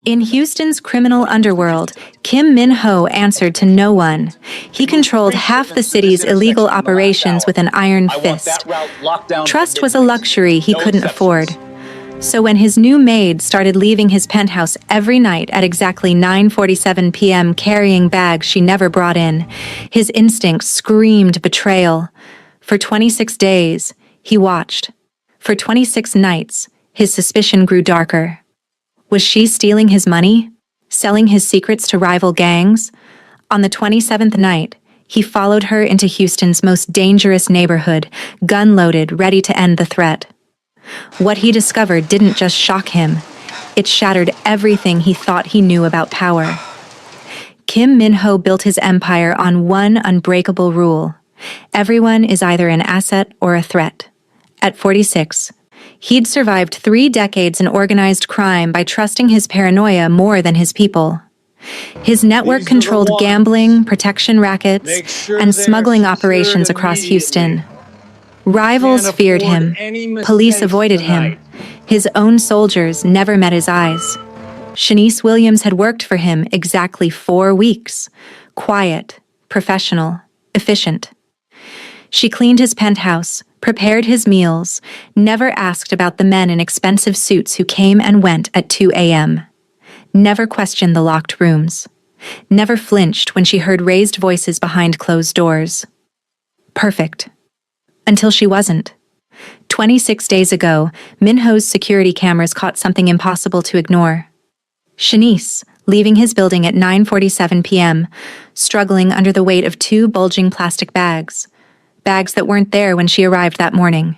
In Houston's criminal underworld, Kim Min-ho answered to no one. He controlled half the city's illegal operations with an iron fist. Trust was a luxury he couldn't afford. So when his new maid started leaving his penthouse every night at exactly 9:47 p.m. carrying bags she never brought in, his instincts screamed betrayal. For 26 days, he watched. For 26 nights, his suspicion grew darker. Was she stealing his money? Selling his secrets to rival gangs? On the 27th night, he followed her into Houston's most dangerous neighborhood, gun-loaded, ready to end the threat. What he discovered didn't just shock him. It shattered everything he thought he knew about power. Kim Min-ho built his empire on one unbreakable rule. Everyone is either an asset or a threat. At 46, he'd survived 3 decades in organized crime by trusting his paranoia more than his people. His network controlled gambling, protection rackets, and smuggling operations across Houston. Rivals feared him. Police avoided him. His own soldiers never met his eyes. Shanice Williams had worked for him exactly 4 weeks. Quiet, professional, efficient. She cleaned his penthouse, prepared his meals, never asked about the men in expensive suits who came and went at 2 a.m. Never questioned the locked rooms. Never flinched when she heard raised voices behind closed doors. Perfect. Until she wasn't. 26 days ago, Min-ho's security cameras caught something impossible to ignore. Shanice, leaving his building at 9:47 p.m., struggling under the weight of 2 bulging plastic bags that weren't there when she arrived that morning.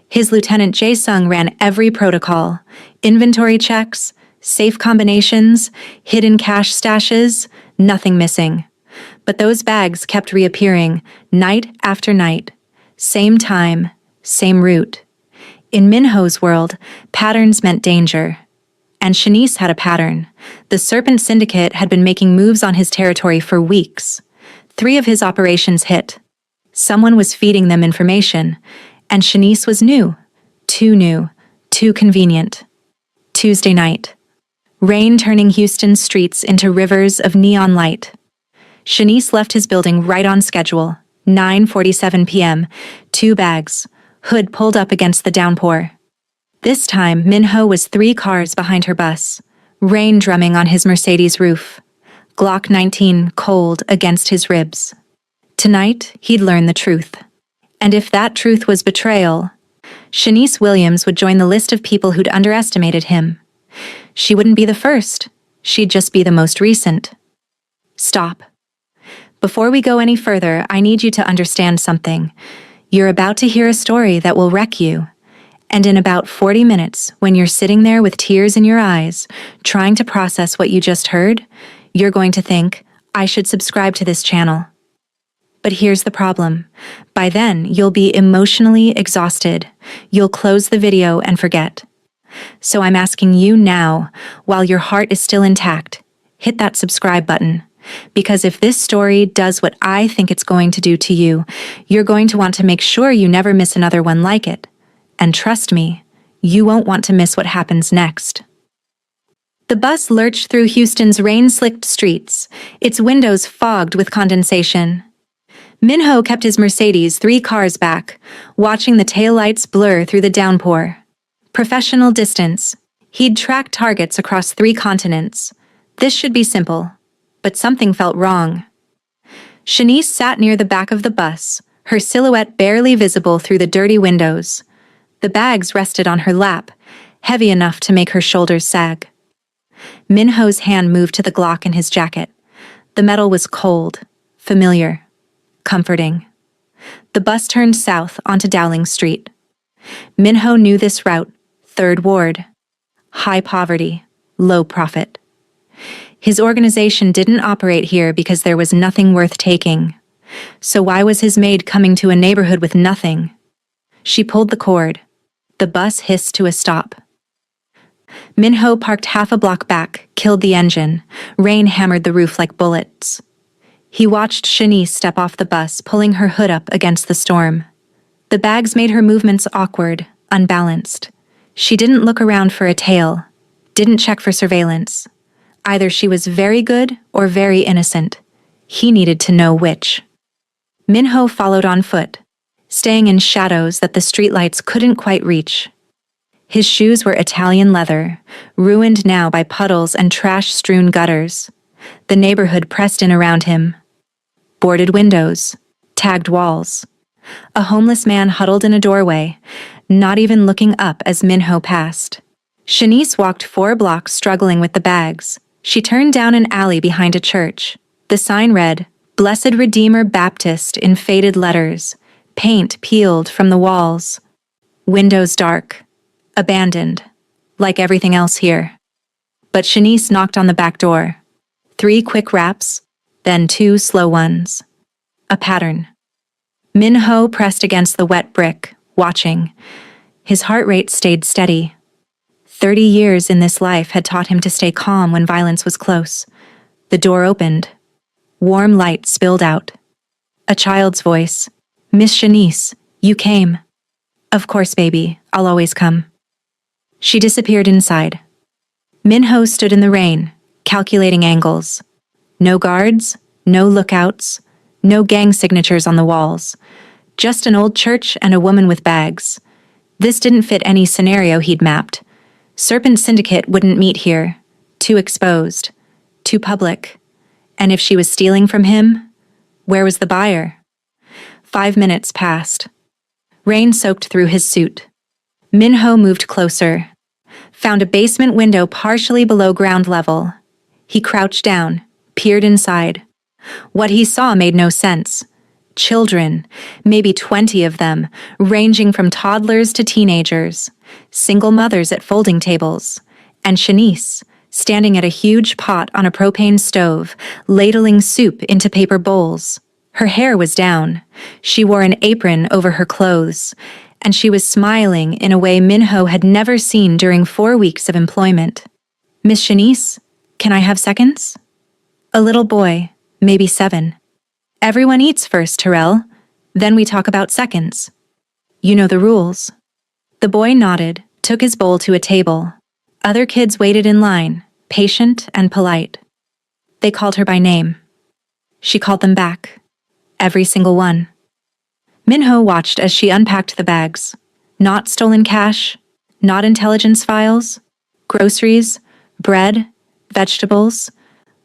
His Lieutenant Jae-sung ran every protocol: inventory checks, safe combinations, hidden cash stashes, nothing missing. But those bags kept reappearing, night after night. Same time, same route. In Min-ho's world, patterns meant danger. And Shanice had a pattern. The Serpent Syndicate had been making moves on his territory for weeks. 3 of his operations hit. Someone was feeding them information, and Shanice was new, too convenient. Tuesday night. Rain turning Houston's streets into rivers of neon light. Shanice left his building right on schedule, 9:47 p.m., 2 bags, hood pulled up against the downpour. This time, Min-ho was 3 cars behind her bus, rain drumming on his Mercedes roof, Glock 19 cold against his ribs. Tonight, he'd learn the truth. And if that truth was betrayal, Shanice Williams would join the list of people who'd underestimated him. She wouldn't be the first. She'd just be the most recent. Stop. Before we go any further, I need you to understand something. You're about to hear a story that will wreck you. And in about 40 minutes, when you're sitting there with tears in your eyes, trying to process what you just heard, you're going to think, I should subscribe to this channel. But here's the problem. By then, you'll be emotionally exhausted. You'll close the video and forget. So I'm asking you now, while your heart is still intact, hit that subscribe button. Because if this story does what I think it's going to do to you, you're going to want to make sure you never miss another one like it. And trust me, you won't want to miss what happens next. The bus lurched through Houston's rain-slicked streets, its windows fogged with condensation. Min-ho kept his Mercedes 3 cars back, watching the taillights blur through the downpour. Professional distance. He'd track targets across 3 continents. This should be simple. But something felt wrong. Shanice sat near the back of the bus, her silhouette barely visible through the dirty windows. The bags rested on her lap, heavy enough to make her shoulders sag. Min-ho's hand moved to the Glock in his jacket. The metal was cold, familiar. Comforting. The bus turned south onto Dowling Street. Min-ho knew this route, 3rd Ward. High poverty, low profit. His organization didn't operate here because there was nothing worth taking. So why was his maid coming to a neighborhood with nothing? She pulled the cord. The bus hissed to a stop. Min-ho parked half a block back, killed the engine. Rain hammered the roof like bullets. He watched Shanice step off the bus, pulling her hood up against the storm. The bags made her movements awkward, unbalanced. She didn't look around for a tail, Didn't check for surveillance. Either she was very good or very innocent. He needed to know which. Minho followed on foot, staying in shadows that the streetlights couldn't quite reach. His shoes were Italian leather, ruined now by puddles and trash-strewn gutters. The neighborhood pressed in around him. Boarded windows, tagged walls. A homeless man huddled in a doorway, not even looking up as Minho passed. Shanice walked 4 blocks struggling with the bags. She turned down an alley behind a church. The sign read, Blessed Redeemer Baptist in faded letters, paint peeled from the walls. Windows dark, abandoned, like everything else here. But Shanice knocked on the back door. 3 quick raps, then 2 slow ones. A pattern. Minho pressed against the wet brick, watching. His heart rate stayed steady. 30 years in this life had taught him to stay calm when violence was close. The door opened. Warm light spilled out. A child's voice. Miss Shanice, you came. Of course, baby, I'll always come. She disappeared inside. Minho stood in the rain, calculating angles. No guards, no lookouts, no gang signatures on the walls. Just an old church and a woman with bags. This didn't fit any scenario he'd mapped. Serpent Syndicate wouldn't meet here. Too exposed. Too public. And if she was stealing from him, where was the buyer? 5 minutes passed. Rain soaked through his suit. Minho moved closer. Found a basement window partially below ground level. He crouched down, peered inside. What he saw made no sense. Children, maybe 20 of them, ranging from toddlers to teenagers. Single mothers at folding tables. And Shanice, standing at a huge pot on a propane stove, ladling soup into paper bowls. Her hair was down. She wore an apron over her clothes. And she was smiling in a way Minho had never seen during 4 weeks of employment. Miss Shanice, can I have seconds? A little boy, maybe 7. Everyone eats first, Terrell. Then we talk about seconds. You know the rules. The boy nodded, took his bowl to a table. Other kids waited in line, patient and polite. They called her by name. She called them back. Every single one. Minho watched as she unpacked the bags. Not stolen cash, not intelligence files, groceries, bread, vegetables,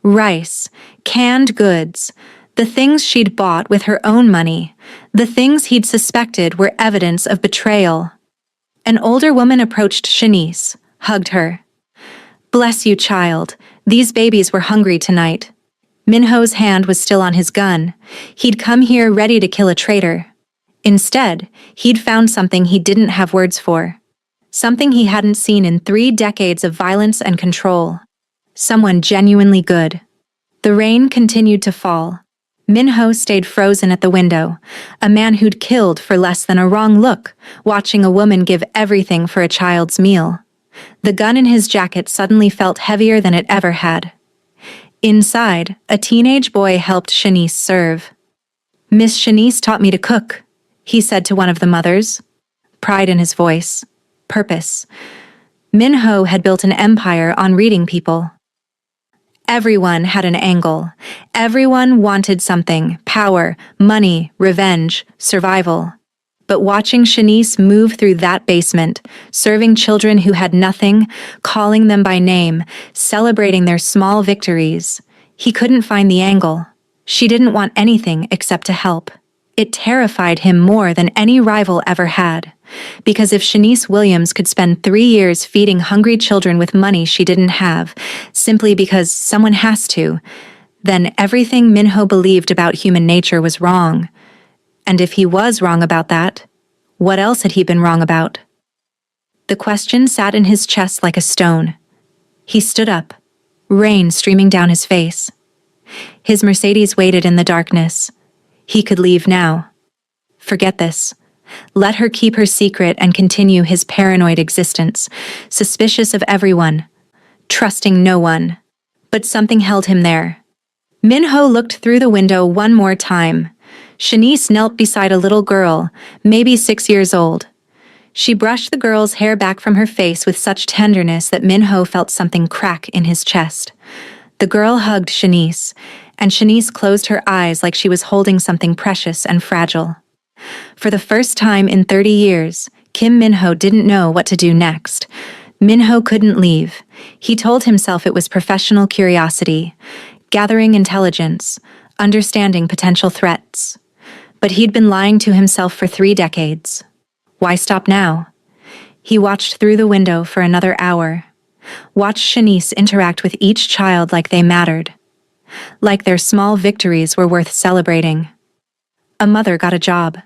rice, canned goods, the things she'd bought with her own money, the things he'd suspected were evidence of betrayal. An older woman approached Shanice, hugged her. Bless you, child. These babies were hungry tonight. Minho's hand was still on his gun. He'd come here ready to kill a traitor. Instead, he'd found something he didn't have words for. Something he hadn't seen in 3 decades of violence and control. Someone genuinely good. The rain continued to fall. Minho stayed frozen at the window, a man who'd killed for less than a wrong look, watching a woman give everything for a child's meal. The gun in his jacket suddenly felt heavier than it ever had. Inside, a teenage boy helped Shanice serve. Miss Shanice taught me to cook, he said to one of the mothers. Pride in his voice. Purpose. Minho had built an empire on reading people. Everyone had an angle. Everyone wanted something: power, money, revenge, survival. But watching Shanice move through that basement, serving children who had nothing, calling them by name, celebrating their small victories, he couldn't find the angle. She didn't want anything except to help. It terrified him more than any rival ever had. Because if Shanice Williams could spend 3 years feeding hungry children with money she didn't have, simply because someone has to, then everything Minho believed about human nature was wrong. And if he was wrong about that, what else had he been wrong about? The question sat in his chest like a stone. He stood up, rain streaming down his face. His Mercedes waited in the darkness. He could leave now. Forget this. Let her keep her secret and continue his paranoid existence, suspicious of everyone, trusting no one. But something held him there. Minho looked through the window one more time. Shanice knelt beside a little girl, maybe 6 years old. She brushed the girl's hair back from her face with such tenderness that Minho felt something crack in his chest. The girl hugged Shanice, and Shanice closed her eyes like she was holding something precious and fragile. For the first time in 30 years, Kim Minho didn't know what to do next. Minho couldn't leave. He told himself it was professional curiosity, gathering intelligence, understanding potential threats. But he'd been lying to himself for 3 decades. Why stop now? He watched through the window for another hour. Watched Shanice interact with each child like they mattered. Like their small victories were worth celebrating. A mother got a job.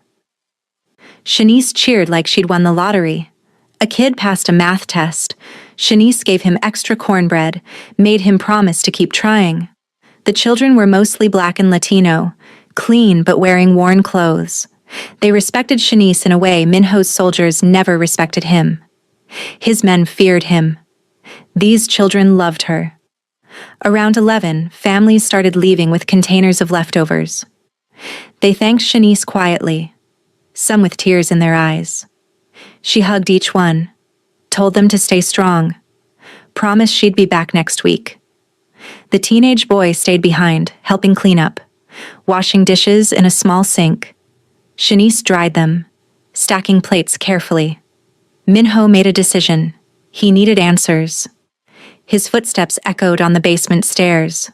Shanice cheered like she'd won the lottery. A kid passed a math test. Shanice gave him extra cornbread, made him promise to keep trying. The children were mostly Black and Latino, clean but wearing worn clothes. They respected Shanice in a way Minho's soldiers never respected him. His men feared him. These children loved her. Around 11, families started leaving with containers of leftovers. They thanked Shanice quietly, some with tears in their eyes. She hugged each one, told them to stay strong, promised she'd be back next week. The teenage boy stayed behind, helping clean up, washing dishes in a small sink. Shanice dried them, stacking plates carefully. Minho made a decision. He needed answers. His footsteps echoed on the basement stairs.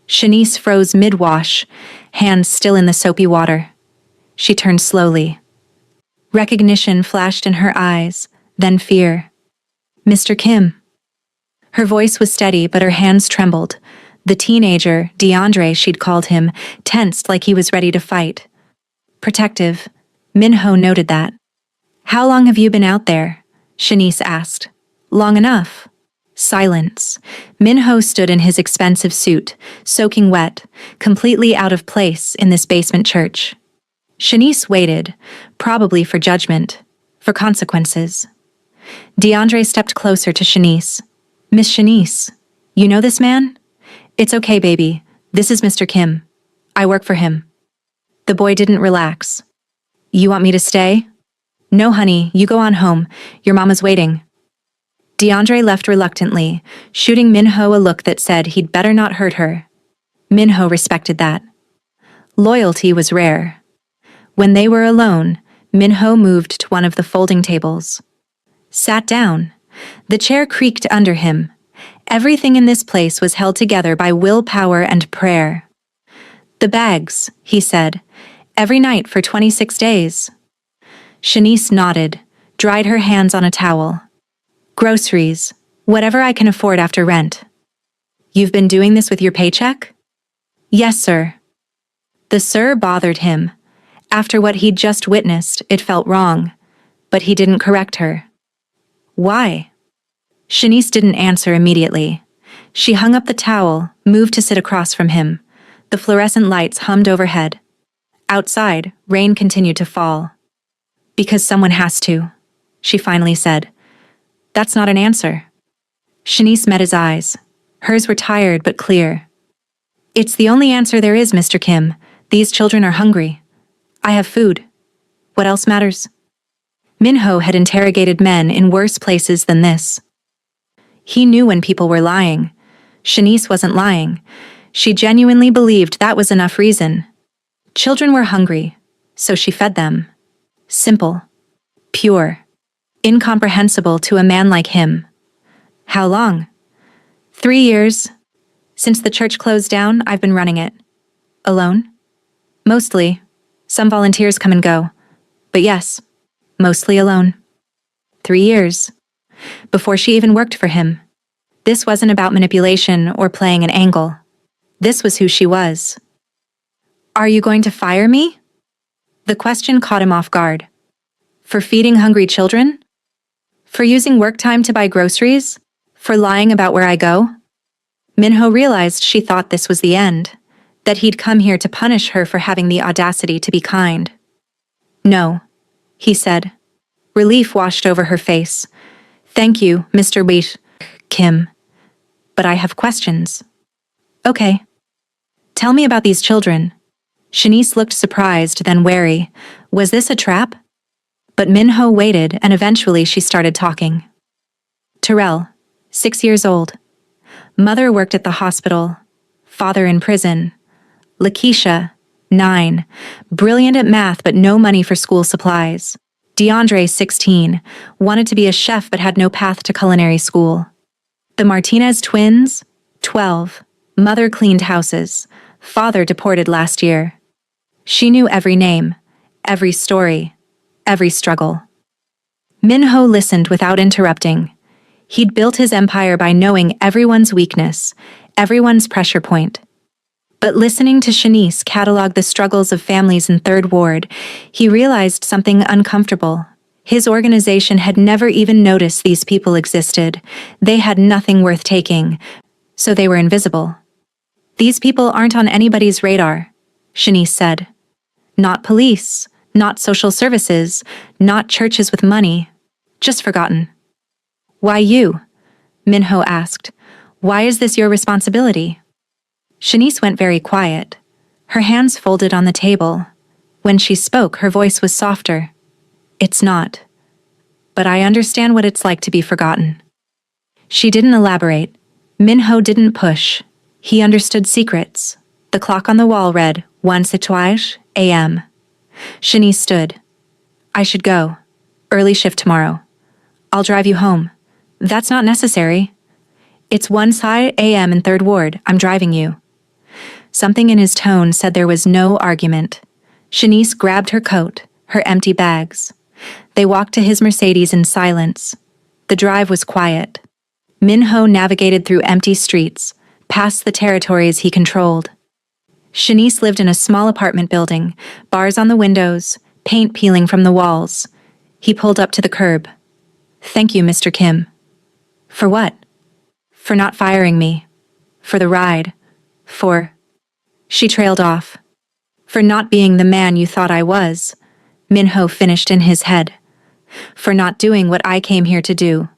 Shanice froze mid-wash, hands still in the soapy water. She turned slowly. Recognition flashed in her eyes, then fear. "Mr. Kim." Her voice was steady, but her hands trembled. The teenager, DeAndre she'd called him, tensed like he was ready to fight. Protective. Minho noted that. "How long have you been out there?" Shanice asked. "Long enough." Silence. Minho stood in his expensive suit, soaking wet, completely out of place in this basement church. Shanice waited, probably for judgment, for consequences. DeAndre stepped closer to Shanice. "Miss Shanice, you know this man?" "It's okay, baby. This is Mr. Kim. I work for him." The boy didn't relax. "You want me to stay?" "No, honey, you go on home. Your mama's waiting." DeAndre left reluctantly, shooting Minho a look that said he'd better not hurt her. Minho respected that. Loyalty was rare. When they were alone, Minho moved to one of the folding tables. Sat down. The chair creaked under him. Everything in this place was held together by willpower and prayer. "The bags," he said, "every night for 26 days. Shanice nodded, dried her hands on a towel. "Groceries, whatever I can afford after rent." "You've been doing this with your paycheck?" "Yes, sir." The sir bothered him. After what he'd just witnessed, it felt wrong, but he didn't correct her. "Why?" Shanice didn't answer immediately. She hung up the towel, moved to sit across from him. The fluorescent lights hummed overhead. Outside, rain continued to fall. "Because someone has to," she finally said. "That's not an answer." Shanice met his eyes. Hers were tired but clear. "It's the only answer there is, Mr. Kim. These children are hungry. I have food. What else matters?" Minho had interrogated men in worse places than this. He knew when people were lying. Shanice wasn't lying. She genuinely believed that was enough reason. Children were hungry, so she fed them. Simple. Pure. Incomprehensible to a man like him. How long? 3 years. Since the church closed down, I've been running it. Alone? Mostly. Some volunteers come and go. But yes, mostly alone. 3 years. Before she even worked for him. This wasn't about manipulation or playing an angle. This was who she was. "Are you going to fire me?" The question caught him off guard. For feeding hungry children? For using work time to buy groceries? For lying about where I go? Minho realized she thought this was the end, that he'd come here to punish her for having the audacity to be kind. "No," he said. Relief washed over her face. "Thank you, Mr. Kim. But I have questions." "Okay. Tell me about these children." Shanice looked surprised, then wary. Was this a trap? But Minho waited, and eventually she started talking. Terrell, 6 years old. Mother worked at the hospital. Father in prison. Lakeisha, 9. Brilliant at math but no money for school supplies. DeAndre, 16. Wanted to be a chef but had no path to culinary school. The Martinez twins, 12. Mother cleaned houses. Father deported last year. She knew every name, every story, every struggle. Minho listened without interrupting. He'd built his empire by knowing everyone's weakness, everyone's pressure point. But listening to Shanice catalog the struggles of families in Third Ward, he realized something uncomfortable. His organization had never even noticed these people existed. They had nothing worth taking, so they were invisible. These people aren't on anybody's radar, Shanice said. Not police, not social services, not churches with money. Just forgotten. Why you? Minho asked. Why is this your responsibility? Shanice went very quiet, her hands folded on the table. When she spoke, her voice was softer. It's not. But I understand what it's like to be forgotten. She didn't elaborate. Minho didn't push. He understood secrets. The clock on the wall read 1:15 a.m. Shanice stood. I should go. Early shift tomorrow. I'll drive you home. That's not necessary. It's 1:00 a.m. in Third Ward. I'm driving you. Something in his tone said there was no argument. Shanice grabbed her coat, her empty bags. They walked to his Mercedes in silence. The drive was quiet. Minho navigated through empty streets, past the territories he controlled. Shanice lived in a small apartment building, bars on the windows, paint peeling from the walls. He pulled up to the curb. Thank you, Mr. Kim. For what? For not firing me. For the ride. For... She trailed off. For not being the man you thought I was, Minho finished in his head. For not doing what I came here to do.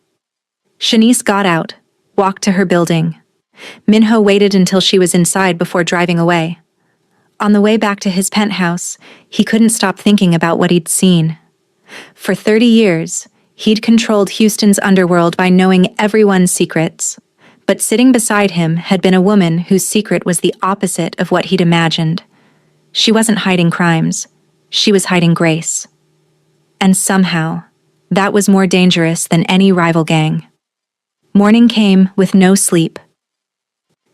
Shanice got out, walked to her building. Minho waited until she was inside before driving away. On the way back to his penthouse, he couldn't stop thinking about what he'd seen. For 30 years, he'd controlled Houston's underworld by knowing everyone's secrets. But sitting beside him had been a woman whose secret was the opposite of what he'd imagined. She wasn't hiding crimes. She was hiding grace. And somehow, that was more dangerous than any rival gang. Morning came with no sleep.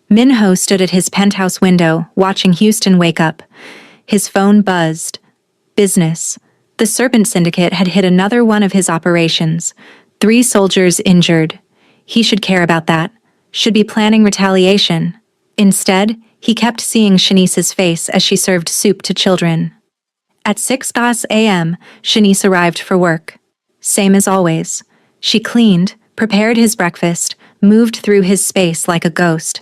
Minho stood at his penthouse window, watching Houston wake up. His phone buzzed. Business. The Serpent Syndicate had hit another one of his operations. 3 soldiers injured. He should care about that. Should be planning retaliation. Instead, he kept seeing Shanice's face as she served soup to children. At 6 a.m., Shanice arrived for work. Same as always. She cleaned, prepared his breakfast, moved through his space like a ghost.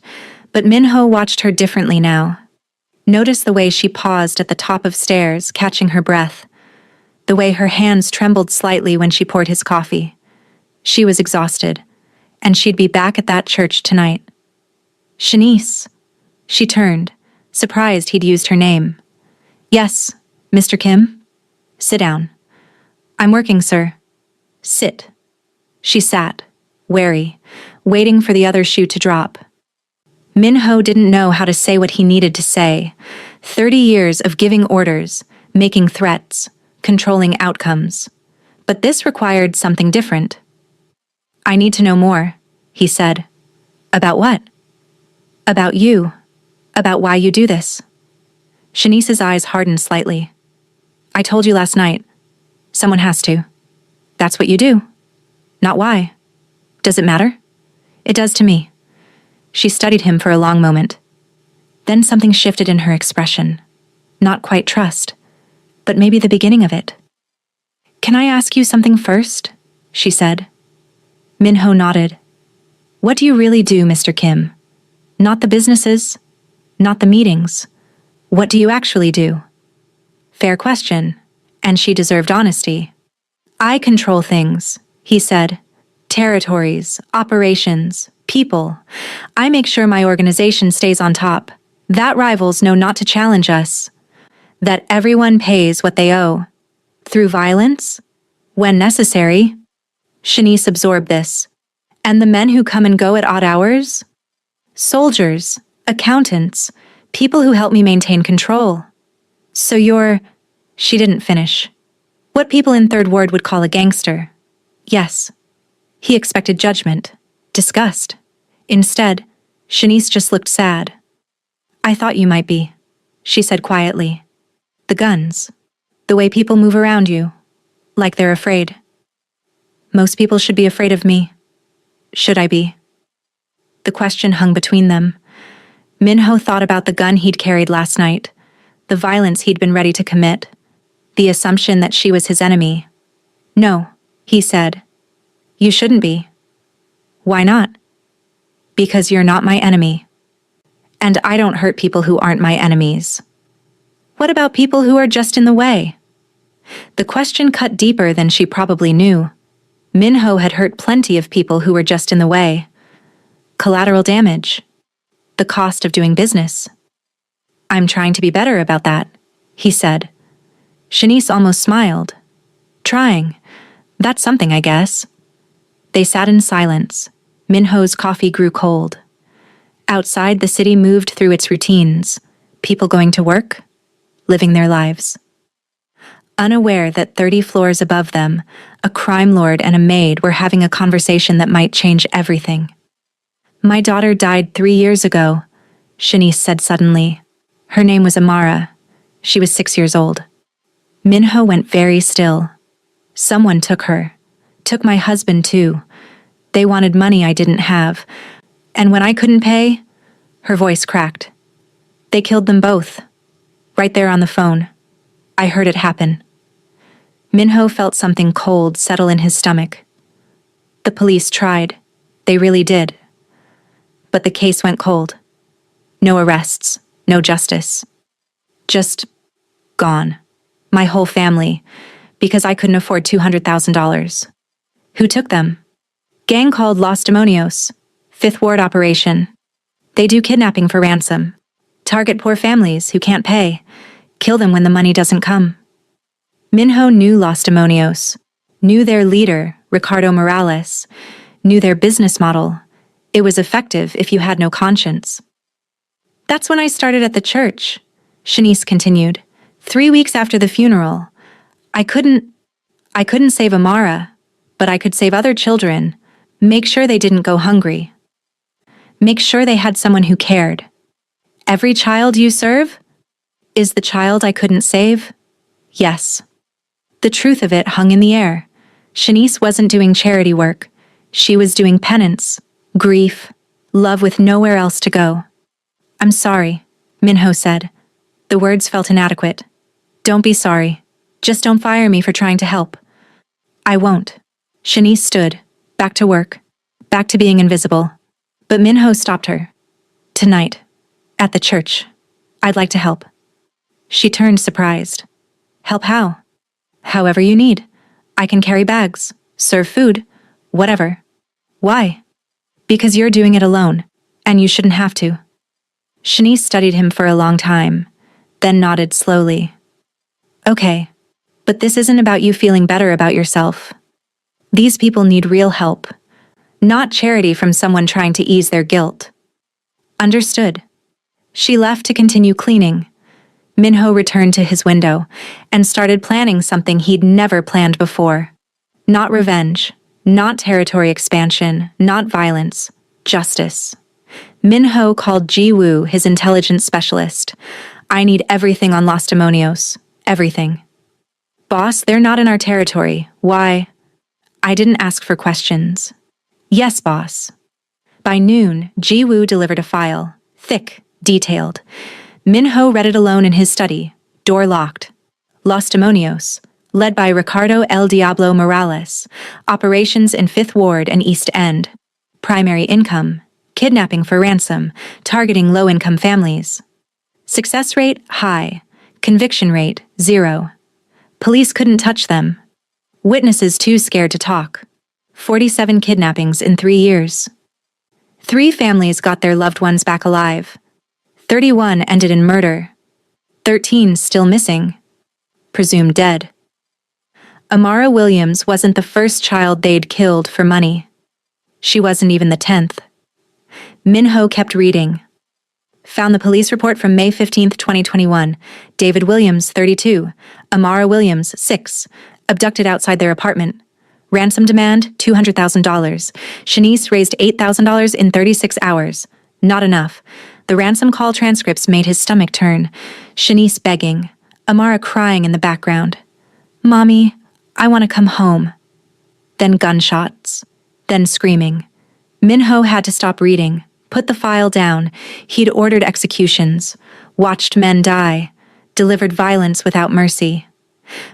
But Minho watched her differently now. Notice the way she paused at the top of stairs, catching her breath. The way her hands trembled slightly when she poured his coffee. She was exhausted, and she'd be back at that church tonight. Shanice. She turned, surprised he'd used her name. Yes, Mr. Kim? Sit down. I'm working, sir. Sit. She sat, wary, waiting for the other shoe to drop. Minho didn't know how to say what he needed to say. 30 years of giving orders, making threats, controlling outcomes. But this required something different. I need to know more, he said. About what? About you. About why you do this. Shanice's eyes hardened slightly. I told you last night. Someone has to. That's what you do. Not why. Does it matter? It does to me. She studied him for a long moment. Then something shifted in her expression. Not quite trust, but maybe the beginning of it. Can I ask you something first? She said. Minho nodded. What do you really do, Mr. Kim? Not the businesses, not the meetings. What do you actually do? Fair question, and she deserved honesty. I control things, he said. Territories, operations, people. I make sure my organization stays on top, that rivals know not to challenge us, that everyone pays what they owe. Through violence? When necessary. Shanice absorbed this. And the men who come and go at odd hours? Soldiers, accountants, people who help me maintain control. So you're… She didn't finish. What people in Third Ward would call a gangster. Yes. He expected judgment, disgust. Instead, Shanice just looked sad. I thought you might be, she said quietly. The guns. The way people move around you. Like they're afraid. Most people should be afraid of me. Should I be? The question hung between them. Minho thought about the gun he'd carried last night, the violence he'd been ready to commit, the assumption that she was his enemy. No, he said. You shouldn't be. Why not? Because you're not my enemy. And I don't hurt people who aren't my enemies. What about people who are just in the way? The question cut deeper than she probably knew. Minho had hurt plenty of people who were just in the way. Collateral damage. The cost of doing business. I'm trying to be better about that, he said. Shanice almost smiled. Trying. That's something, I guess. They sat in silence. Minho's coffee grew cold. Outside, the city moved through its routines. People going to work, living their lives. Unaware that 30 floors above them, a crime lord and a maid were having a conversation that might change everything. My daughter died 3 years ago, Shanice said suddenly. Her name was Amara. She was 6 years old. Minho went very still. Someone took her. Took my husband too. They wanted money I didn't have. And when I couldn't pay, her voice cracked. They killed them both. Right there on the phone. I heard it happen. Minho felt something cold settle in his stomach. The police tried. They really did. But the case went cold. No arrests, no justice. Just gone. My whole family, because I couldn't afford $200,000. Who took them? Gang called Los Demonios. Fifth Ward operation. They do kidnapping for ransom. Target poor families who can't pay. Kill them when the money doesn't come. Minho knew Los Demonios. Knew their leader, Ricardo Morales. Knew their business model. It was effective if you had no conscience. That's when I started at the church, Shanice continued. 3 weeks after the funeral. I couldn't save Amara, but I could save other children. Make sure they didn't go hungry. Make sure they had someone who cared. Every child you serve is the child I couldn't save? Yes. The truth of it hung in the air. Shanice wasn't doing charity work. She was doing penance, grief, love with nowhere else to go. I'm sorry, Minho said. The words felt inadequate. Don't be sorry. Just don't fire me for trying to help. I won't. Shanice stood, back to work, back to being invisible. But Minho stopped her. Tonight, at the church, I'd like to help. She turned surprised. Help how? However you need. I can carry bags, serve food, whatever. Why? Because you're doing it alone, and you shouldn't have to. Shanice studied him for a long time, then nodded slowly. Okay, but this isn't about you feeling better about yourself. These people need real help, not charity from someone trying to ease their guilt. Understood. She left to continue cleaning. Minho returned to his window and started planning something he'd never planned before. Not revenge, not territory expansion, not violence, justice. Minho called Ji Woo his intelligence specialist. I need everything on Los Demonios. Everything. Boss, they're not in our territory. Why? I didn't ask for questions. Yes, boss. By noon, Ji Woo delivered a file. Thick, detailed. Minho read it alone in his study. Door locked. Los Demonios, led by Ricardo El Diablo Morales. Operations in Fifth Ward and East End. Primary income. Kidnapping for ransom. Targeting low-income families. Success rate, high. Conviction rate, 0. Police couldn't touch them. Witnesses too scared to talk. 47 kidnappings in 3 years. 3 families got their loved ones back alive. 31 ended in murder. 13 still missing. Presumed dead. Amara Williams wasn't the first child they'd killed for money. She wasn't even the 10th. Min-ho kept reading. Found the police report from May 15, 2021. David Williams, 32. Amara Williams, 6. Abducted outside their apartment. Ransom demand, $200,000. Shanice raised $8,000 in 36 hours. Not enough. The ransom call transcripts made his stomach turn. Shanice begging. Amara crying in the background. Mommy, I want to come home. Then gunshots. Then screaming. Min-ho had to stop reading. Put the file down. He'd ordered executions. Watched men die. Delivered violence without mercy.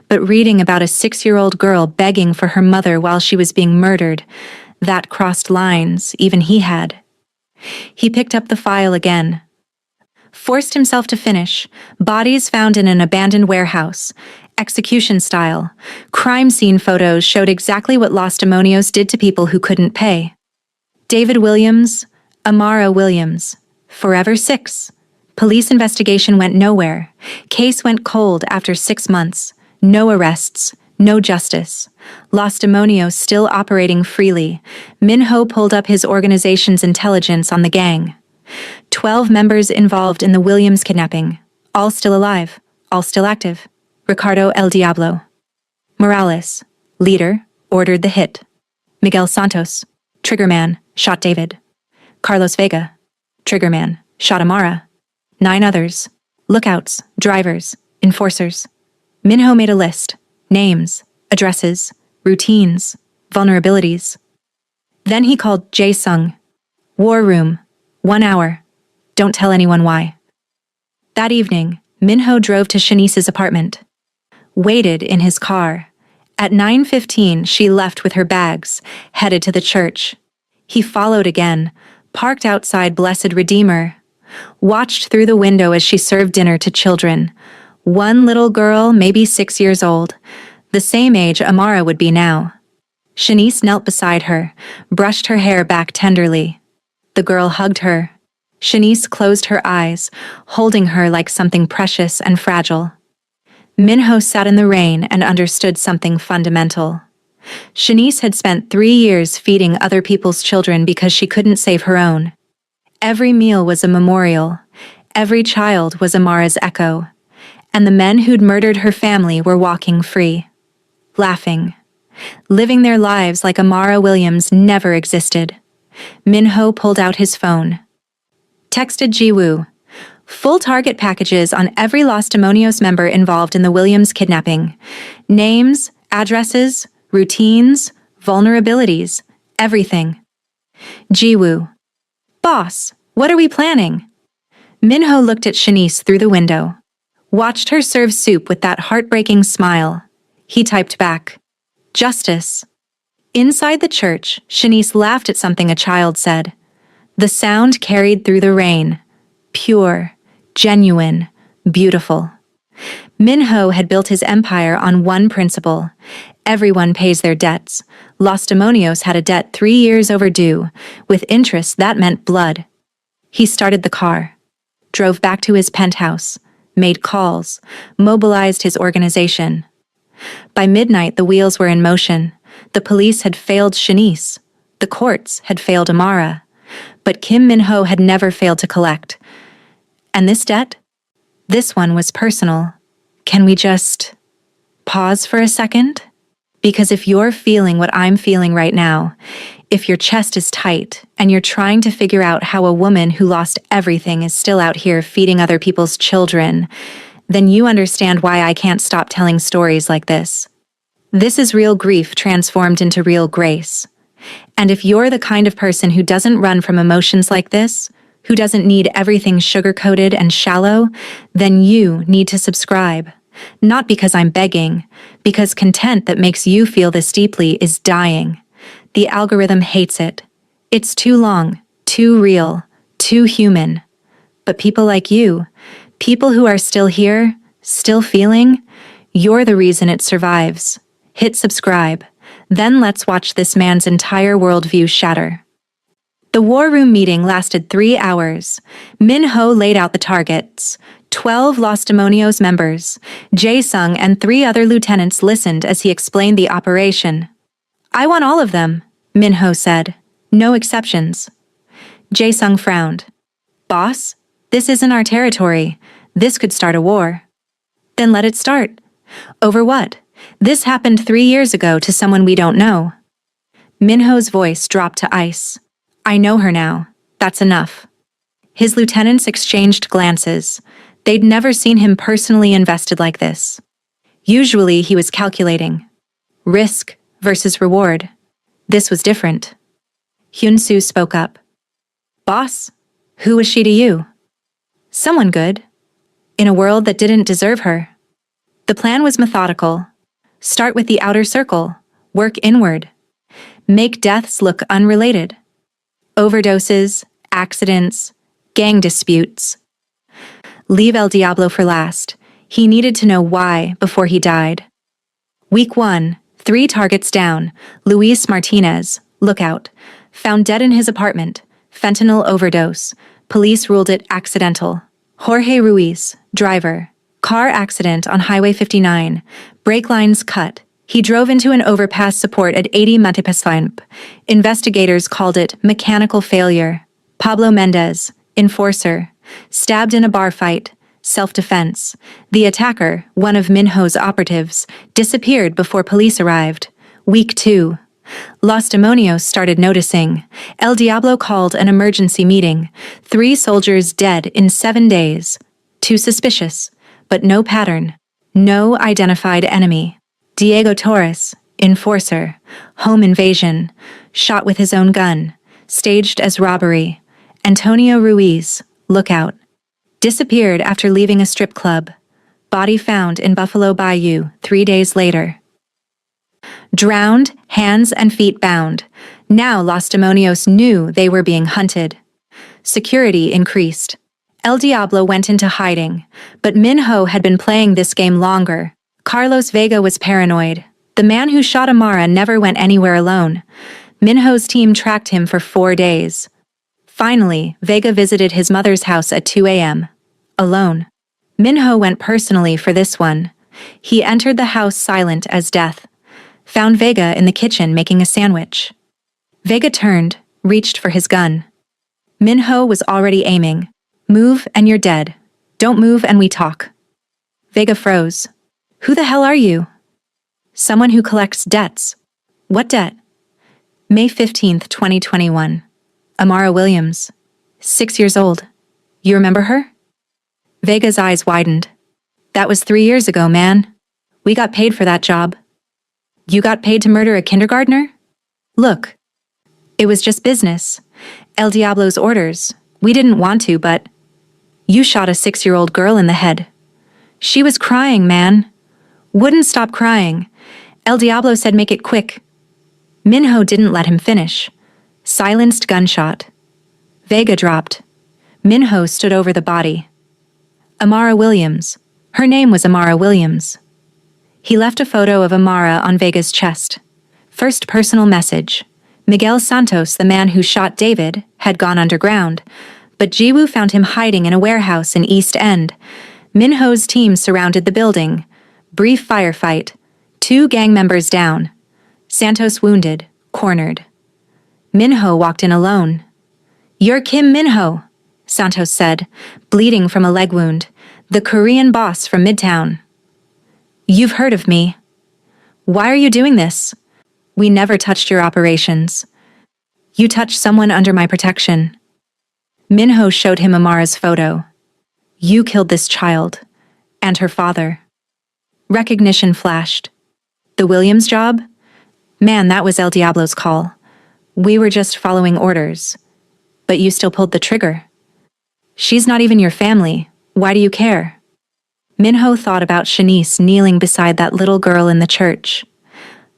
But reading about a 6-year-old girl begging for her mother while she was being murdered, that crossed lines even he had. He picked up the file again. Forced himself to finish. Bodies found in an abandoned warehouse. Execution style. Crime scene photos showed exactly what Los Demonios did to people who couldn't pay. David Williams, Amara Williams. Forever 6. Police investigation went nowhere. Case went cold after 6 months. No arrests. No justice. Los Demonios still operating freely. Min-ho pulled up his organization's intelligence on the gang. 12 members involved in the Williams kidnapping. All still alive. All still active. Ricardo El Diablo. Morales, leader, ordered the hit. Miguel Santos, triggerman, shot David. Carlos Vega, triggerman, shot Amara. 9 others. Lookouts, drivers, enforcers. Min-ho made a list. Names, addresses, routines, vulnerabilities. Then he called Jae-sung. War room. 1 hour. Don't tell anyone why. That evening, Min-ho drove to Shanice's apartment. Waited in his car. At 9:15, she left with her bags, headed to the church. He followed again, parked outside Blessed Redeemer. Watched through the window as she served dinner to children. One little girl, maybe 6 years old, the same age Amara would be now. Shanice knelt beside her, brushed her hair back tenderly. The girl hugged her. Shanice closed her eyes, holding her like something precious and fragile. Min-ho sat in the rain and understood something fundamental. Shanice had spent 3 years feeding other people's children because she couldn't save her own. Every meal was a memorial. Every child was Amara's echo. And the men who'd murdered her family were walking free. Laughing. Living their lives like Amara Williams never existed. Min-ho pulled out his phone. Texted Ji-woo. Full target packages on every Los Demonios member involved in the Williams kidnapping. Names, addresses, routines, vulnerabilities, everything. Ji-woo. Boss, what are we planning? Min-ho looked at Shanice through the window. Watched her serve soup with that heartbreaking smile. He typed back. Justice. Inside the church, Shanice laughed at something a child said. The sound carried through the rain. Pure, genuine, beautiful. Min-ho had built his empire on one principle. Everyone pays their debts. Los Demonios had a debt 3 years overdue. With interest, that meant blood. He started the car. Drove back to his penthouse. Made calls. Mobilized his organization. By midnight, the wheels were in motion. The police had failed Shanice. The courts had failed Amara. But Kim Min-ho had never failed to collect. And this debt? This one was personal. Can we just pause for a second? Because if you're feeling what I'm feeling right now, if your chest is tight and you're trying to figure out how a woman who lost everything is still out here feeding other people's children, then you understand why I can't stop telling stories like this. This is real grief transformed into real grace. And if you're the kind of person who doesn't run from emotions like this, who doesn't need everything sugar-coated and shallow, then you need to subscribe. Not because I'm begging, because content that makes you feel this deeply is dying. The algorithm hates it. It's too long, too real, too human. But people like you, people who are still here, still feeling, you're the reason it survives. Hit subscribe. Then let's watch this man's entire worldview shatter. The war room meeting lasted 3 hours. Min-ho laid out the targets. 12 Los Demonios members. Jae-sung and 3 other lieutenants listened as he explained the operation. I want all of them, Min-ho said. No exceptions. Jae-sung frowned. Boss, this isn't our territory. This could start a war. Then let it start. Over what? This happened 3 years ago to someone we don't know. Min-ho's voice dropped to ice. I know her now. That's enough. His lieutenants exchanged glances. They'd never seen him personally invested like this. Usually he was calculating. Risk versus reward. This was different. Hyun-soo spoke up. Boss, who was she to you? Someone good. In a world that didn't deserve her. The plan was methodical. Start with the outer circle. Work inward. Make deaths look unrelated. Overdoses, accidents, gang disputes. Leave El Diablo for last. He needed to know why before he died. Week 1, 3 targets down. Luis Martinez, lookout, found dead in his apartment. Fentanyl overdose. Police ruled it accidental. Jorge Ruiz, driver. Car accident on Highway 59. Brake lines cut. He drove into an overpass support at 80 Matipaslimp. Investigators called it mechanical failure. Pablo Mendez, enforcer. Stabbed in a bar fight. Self-defense. The attacker, one of Min-ho's operatives, disappeared before police arrived. Week 2. Los Demonios started noticing. El Diablo called an emergency meeting. 3 soldiers dead in 7 days. Too suspicious, but no pattern. No identified enemy. Diego Torres, enforcer. Home invasion. Shot with his own gun. Staged as robbery. Antonio Ruiz, lookout. Disappeared after leaving a strip club. Body found in Buffalo Bayou 3 days later. Drowned, hands and feet bound. Now Los Demonios knew they were being hunted. Security increased. El Diablo went into hiding, but Min-ho had been playing this game longer. Carlos Vega was paranoid. The man who shot Amara never went anywhere alone. Min-ho's team tracked him for 4 days. Finally, Vega visited his mother's house at 2 a.m. Alone. Min-ho went personally for this one. He entered the house silent as death. Found Vega in the kitchen making a sandwich. Vega turned, reached for his gun. Min-ho was already aiming. Move and you're dead. Don't move and we talk. Vega froze. Who the hell are you? Someone who collects debts. What debt? May 15th, 2021. Amara Williams. 6 years old. You remember her? Vega's eyes widened. That was 3 years ago, man. We got paid for that job. You got paid to murder a kindergartner? Look. It was just business. El Diablo's orders. We didn't want to, but... You shot a 6-year-old girl in the head. She was crying, man. Wouldn't stop crying. El Diablo said make it quick. Min-ho didn't let him finish. Silenced gunshot. Vega dropped. Min-ho stood over the body. Amara Williams. Her name was Amara Williams. He left a photo of Amara on Vega's chest. First personal message. Miguel Santos, the man who shot David, had gone underground, but Jiwoo found him hiding in a warehouse in East End. Min-ho's team surrounded the building. Brief firefight. 2 gang members down. Santos wounded, cornered. Min-ho walked in alone. You're Kim Min-ho, Santos said, bleeding from a leg wound. The Korean boss from Midtown. You've heard of me. Why are you doing this? We never touched your operations. You touched someone under my protection. Min-ho showed him Amara's photo. You killed this child. And her father. Recognition flashed. The Williams job? Man, that was El Diablo's call. We were just following orders. But you still pulled the trigger. She's not even your family. Why do you care? Min-ho thought about Shanice kneeling beside that little girl in the church.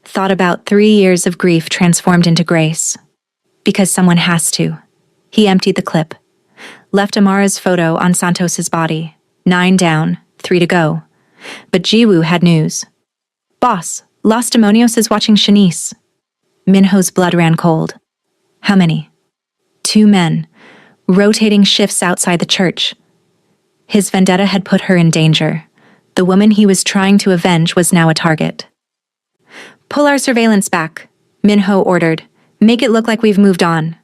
Thought about 3 years of grief transformed into grace. Because someone has to. He emptied the clip. Left Amara's photo on Santos's body. 9 down, 3 to go. But Jiwoo had news. Boss, Los Demonios is watching Shanice. Min-ho's blood ran cold. How many? 2 men. Rotating shifts outside the church. His vendetta had put her in danger. The woman he was trying to avenge was now a target. "Pull our surveillance back," Minho ordered. "Make it look like we've moved on."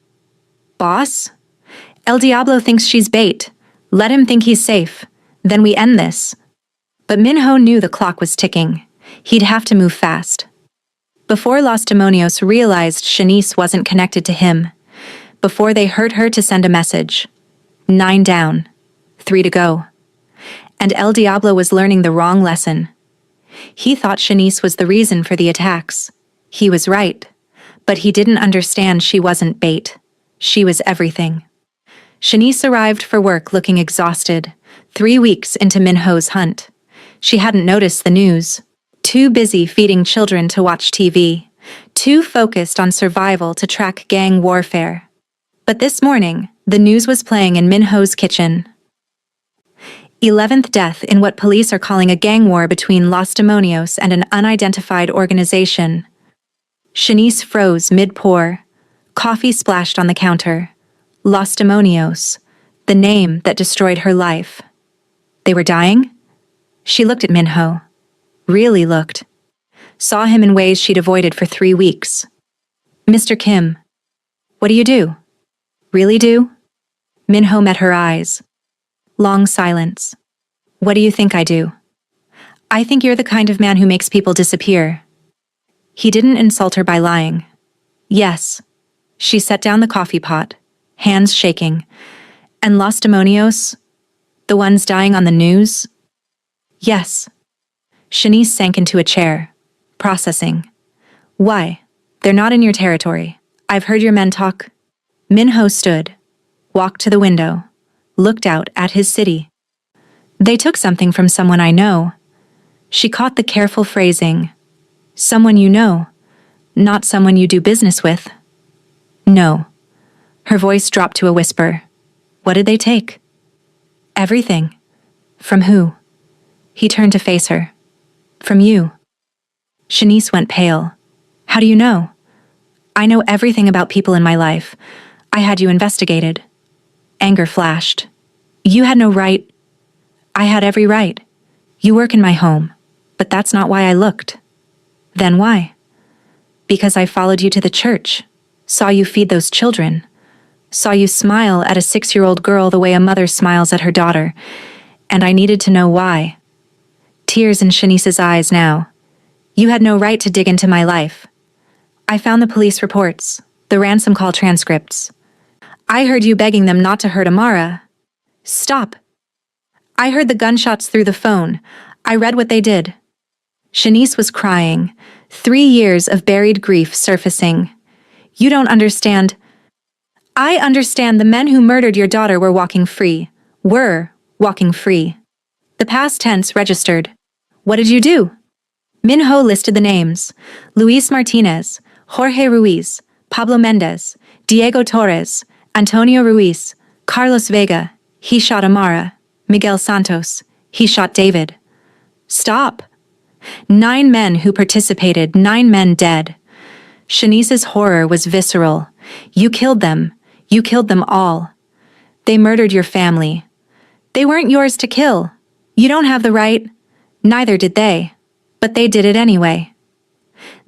"Boss? El Diablo thinks she's bait. Let him think he's safe. Then we end this." But Minho knew the clock was ticking. He'd have to move fast. Before Los Demonios realized Shanice wasn't connected to him. Before they hurt her to send a message. 9 down. 3 to go. And El Diablo was learning the wrong lesson. He thought Shanice was the reason for the attacks. He was right. But he didn't understand she wasn't bait. She was everything. Shanice arrived for work looking exhausted, 3 weeks into Minho's hunt. She hadn't noticed the news. Too busy feeding children to watch TV. Too focused on survival to track gang warfare. But this morning, the news was playing in Minho's kitchen. 11th death in what police are calling a gang war between Los Demonios and an unidentified organization. Shanice froze mid-pour. Coffee splashed on the counter. Los Demonios, the name that destroyed her life. They were dying? She looked at Minho. Really looked. Saw him in ways she'd avoided for 3 weeks. "Mr. Kim, what do you do?" "Really do?" Minho met her eyes. Long silence. "What do you think I do?" "I think you're the kind of man who makes people disappear." He didn't insult her by lying. "Yes." She set down the coffee pot, hands shaking. "And Los Demonios? The ones dying on the news?" "Yes." Shanice sank into a chair, processing. "Why? They're not in your territory. I've heard your men talk." Minho stood, walked to the window, looked out at his city. "They took something from someone I know." She caught the careful phrasing. "Someone you know, not someone you do business with." "No." Her voice dropped to a whisper. "What did they take?" "Everything." "From who?" He turned to face her. "From you." Shanice went pale. "How do you know?" "I know everything about people in my life. I had you investigated." Anger flashed. "You had no right." "I had every right. You work in my home, but that's not why I looked." "Then why?" "Because I followed you to the church, saw you feed those children, saw you smile at a 6-year-old girl the way a mother smiles at her daughter, and I needed to know why." Tears in Shanice's eyes now. "You had no right to dig into my life. I found the police reports, the ransom call transcripts. I heard you begging them not to hurt Amara." "Stop." "I heard the gunshots through the phone. I read what they did." Shanice was crying, 3 years of buried grief surfacing. "You don't understand." "I understand the men who murdered your daughter were walking free. Were walking free." The past tense registered. "What did you do?" Minho listed the names. Luis Martinez, Jorge Ruiz, Pablo Mendez, Diego Torres, Antonio Ruiz, Carlos Vega. He shot Amara. Miguel Santos. He shot David. "Stop." 9 men who participated, 9 men dead. Shanice's horror was visceral. "You killed them. You killed them all. They murdered your family. They weren't yours to kill. You don't have the right." Neither did they. But they did it anyway.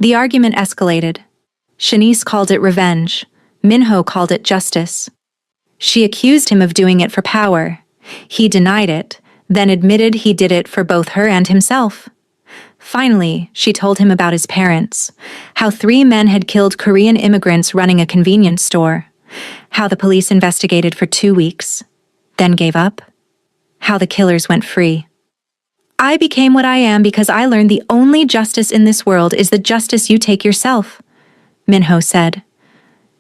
The argument escalated. Shanice called it revenge. Minho called it justice. She accused him of doing it for power. He denied it, then admitted he did it for both her and himself. Finally, she told him about his parents, how 3 men had killed Korean immigrants running a convenience store, how the police investigated for 2 weeks, then gave up, how the killers went free. "I became what I am because I learned the only justice in this world is the justice you take yourself," Minho said.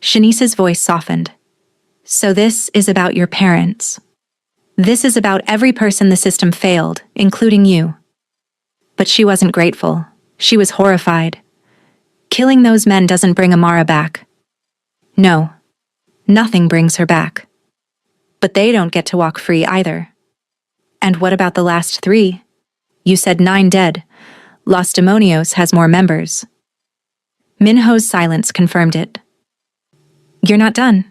Shanice's voice softened. "So this is about your parents. This is about every person the system failed, including you." But she wasn't grateful. She was horrified. Killing those men doesn't bring Amara back. No, nothing brings her back. But they don't get to walk free either. And what about the last 3? You said 9 dead. Los Demonios has more members. Minho's silence confirmed it. "You're not done.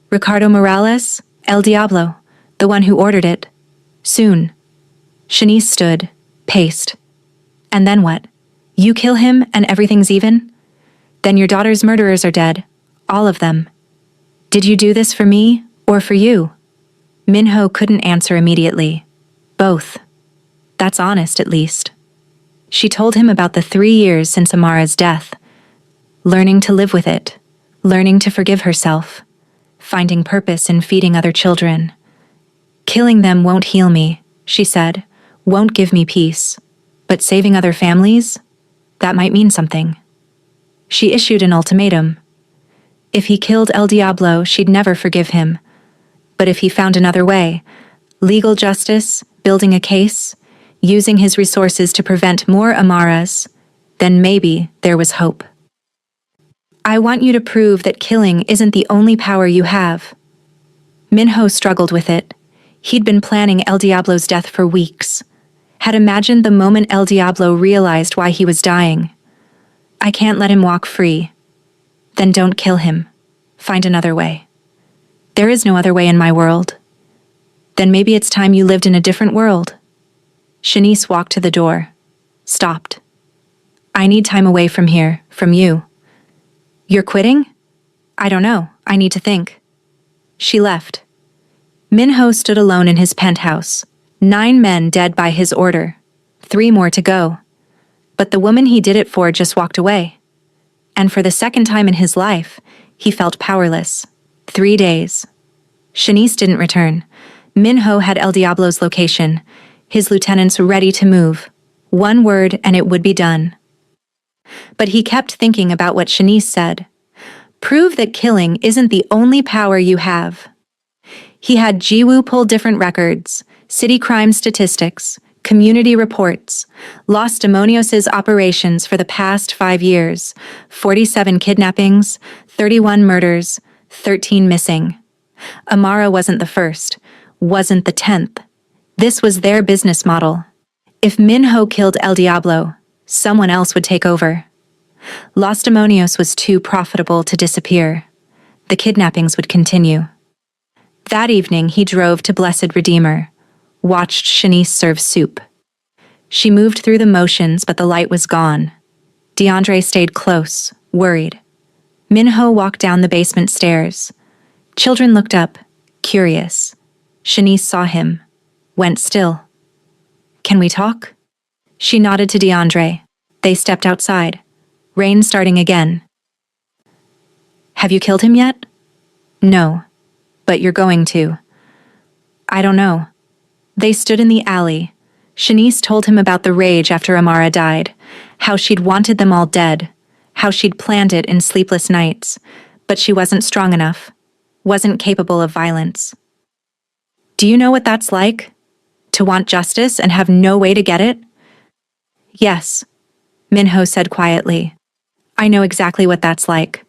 Ricardo Morales, El Diablo, the one who ordered it, Soon. Shanice stood, paced. And then what? You kill him and everything's even? Then your daughter's murderers are dead. All of them. Did you do this for me or for you? Minho couldn't answer immediately. Both. That's honest, at least. She told him about the 3 years since Amara's death. Learning to live with it. Learning to forgive herself. Finding purpose in feeding other children. Killing them won't heal me, she said. Won't give me peace. But saving other families? That might mean something. She issued an ultimatum. If he killed El Diablo, she'd never forgive him. But if he found another way, legal justice, building a case, using his resources to prevent more Amaras, then maybe there was hope. I want you to prove that killing isn't the only power you have. Minho struggled with it. He'd been planning El Diablo's death for weeks. Had imagined the moment El Diablo realized why he was dying. I can't let him walk free. Then don't kill him. Find another way. There is no other way in my world. Then maybe it's time you lived in a different world. Shanice walked to the door. Stopped. I need time away from here, from you. You're quitting? I don't know. I need to think. She left. Minho stood alone in his penthouse. 9 men dead by his order. 3 more to go. But the woman he did it for just walked away. And for the second time in his life, he felt powerless. 3 days. Shanice didn't return. Minho had El Diablo's location. His lieutenants ready to move. 1 word and it would be done. But he kept thinking about what Shanice said. Prove that killing isn't the only power you have. He had Jiwoo pull different records, city crime statistics, community reports, Los Demonios' operations for the past 5 years, 47 kidnappings, 31 murders, 13 missing. Amara wasn't the first, wasn't the 10th. This was their business model. If Minho killed El Diablo, someone else would take over. Los Demonios was too profitable to disappear. The kidnappings would continue. That evening, he drove to Blessed Redeemer, watched Shanice serve soup. She moved through the motions, but the light was gone. DeAndre stayed close, worried. Minho walked down the basement stairs. Children looked up, curious. Shanice saw him, went still. Can we talk? She nodded to DeAndre. They stepped outside. Rain starting again. Have you killed him yet? No. But you're going to. I don't know. They stood in the alley. Shanice told him about the rage after Amara died, how she'd wanted them all dead, how she'd planned it in sleepless nights, but she wasn't strong enough, wasn't capable of violence. Do you know what that's like? To want justice and have no way to get it? Yes, Minho said quietly. I know exactly what that's like.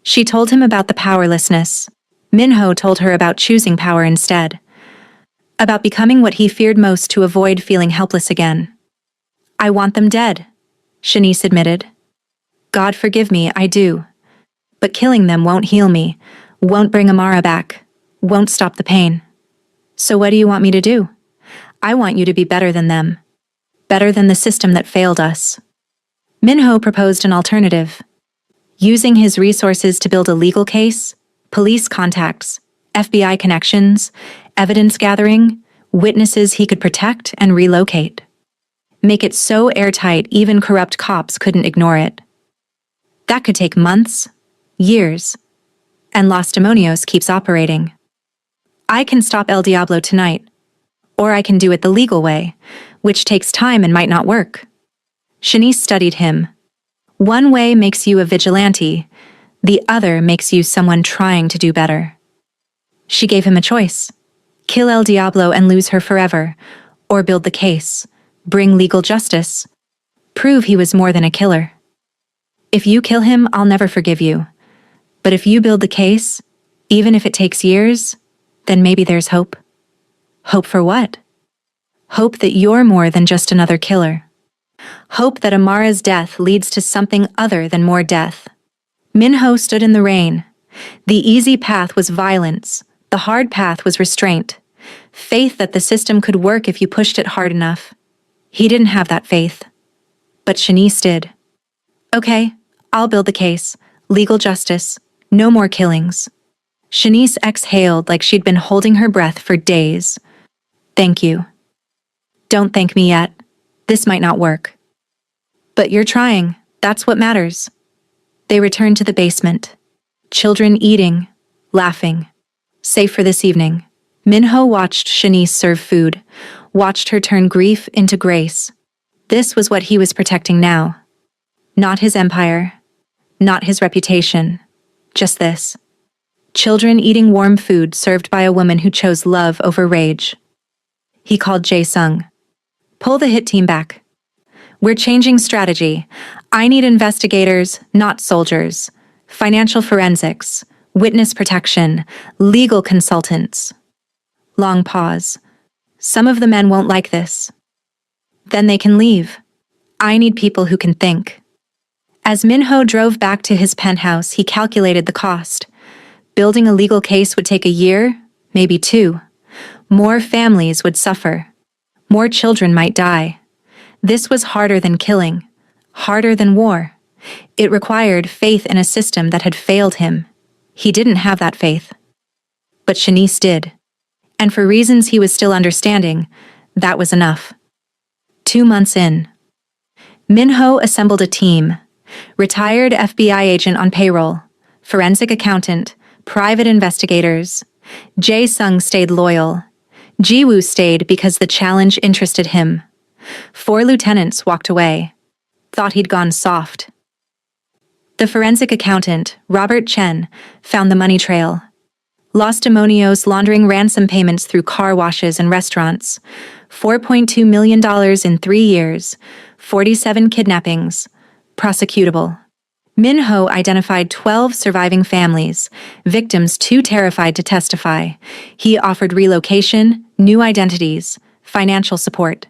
She told him about the powerlessness. Minho told her about choosing power instead. About becoming what he feared most to avoid feeling helpless again. I want them dead, Shanice admitted. God forgive me, I do. But killing them won't heal me, won't bring Amara back, won't stop the pain. So what do you want me to do? I want you to be better than them. Better than the system that failed us. Minho proposed an alternative. Using his resources to build a legal case, police contacts, FBI connections, evidence gathering, witnesses he could protect and relocate. Make it so airtight even corrupt cops couldn't ignore it. That could take months, years, and Los Demonios keeps operating. I can stop El Diablo tonight, or I can do it the legal way, which takes time and might not work. Shanice studied him. One way makes you a vigilante, the other makes you someone trying to do better. She gave him a choice. Kill El Diablo and lose her forever, or build the case, bring legal justice, prove he was more than a killer. If you kill him, I'll never forgive you. But if you build the case, even if it takes years, then maybe there's hope. Hope for what? Hope that you're more than just another killer. Hope that Amara's death leads to something other than more death. Minho stood in the rain. The easy path was violence. The hard path was restraint. Faith that the system could work if you pushed it hard enough. He didn't have that faith. But Shanice did. Okay, I'll build the case. Legal justice. No more killings. Shanice exhaled like she'd been holding her breath for days. Thank you. Don't thank me yet. This might not work. But you're trying. That's what matters. They returned to the basement. Children eating, laughing. Safe for this evening. Minho watched Shanice serve food, watched her turn grief into grace. This was what he was protecting now. Not his empire, not his reputation, just this. Children eating warm food served by a woman who chose love over rage. He called Jae-sung. Pull the hit team back. We're changing strategy. I need investigators, not soldiers. Financial forensics, witness protection, legal consultants. Long pause. Some of the men won't like this. Then they can leave. I need people who can think. As Minho drove back to his penthouse, he calculated the cost. Building a legal case would take a year, maybe 2. More families would suffer. More children might die. This was harder than killing, harder than war. It required faith in a system that had failed him. He didn't have that faith. But Shanice did. And for reasons he was still understanding, that was enough. 2 months in. Minho assembled a team. Retired FBI agent on payroll, forensic accountant, private investigators. Jae-sung stayed loyal. Ji-woo stayed because the challenge interested him. 4 lieutenants walked away. Thought he'd gone soft. The forensic accountant, Robert Chen, found the money trail. Los Demonios laundering ransom payments through car washes and restaurants. $4.2 million in 3 years. 47 kidnappings. Prosecutable. Minho identified 12 surviving families, victims too terrified to testify. He offered relocation, new identities, financial support.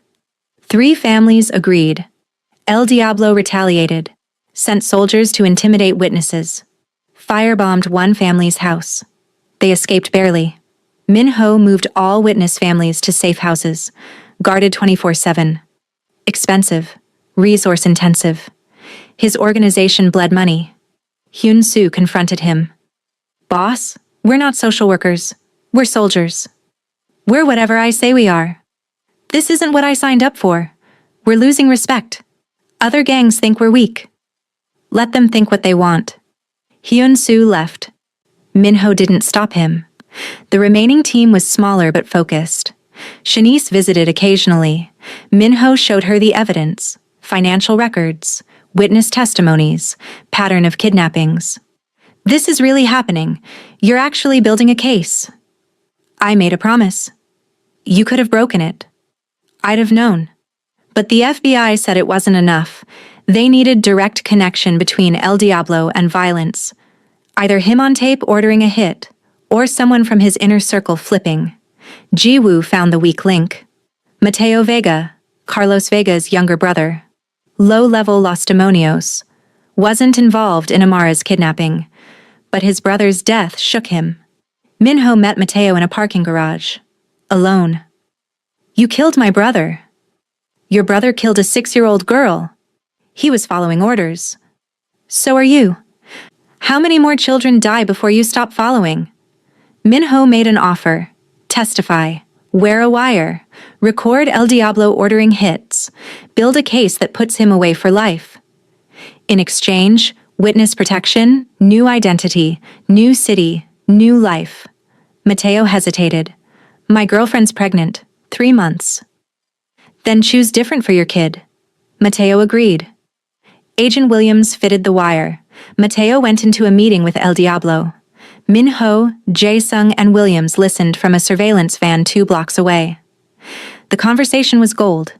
3 families agreed. El Diablo retaliated, sent soldiers to intimidate witnesses. Firebombed one family's house. They escaped barely. Minho moved all witness families to safe houses, guarded 24/7. Expensive, resource-intensive. His organization bled money. Hyun-soo confronted him. Boss, we're not social workers. We're soldiers. We're whatever I say we are. This isn't what I signed up for. We're losing respect. Other gangs think we're weak. Let them think what they want. Hyun-soo left. Minho didn't stop him. The remaining team was smaller but focused. Shanice visited occasionally. Minho showed her the evidence, financial records, witness testimonies, pattern of kidnappings. This is really happening. You're actually building a case. I made a promise. You could have broken it. I'd have known. But the FBI said it wasn't enough. They needed direct connection between El Diablo and violence. Either him on tape ordering a hit, or someone from his inner circle flipping. Ji-woo found the weak link. Mateo Vega, Carlos Vega's younger brother. Low-level Los Demonios. Wasn't involved in Amara's kidnapping, but his brother's death shook him. Minho met Mateo in a parking garage. Alone. You killed my brother. Your brother killed a 6-year-old girl. He was following orders. So are you. How many more children die before you stop following? Minho made an offer. Testify. Wear a wire. Record El Diablo ordering hits. Build a case that puts him away for life. In exchange, witness protection, new identity, new city, new life. Mateo hesitated. My girlfriend's pregnant. 3 months. Then choose different for your kid. Mateo agreed. Agent Williams fitted the wire. Mateo went into a meeting with El Diablo. Minho, Jae-sung, and Williams listened from a surveillance van 2 blocks away. The conversation was gold.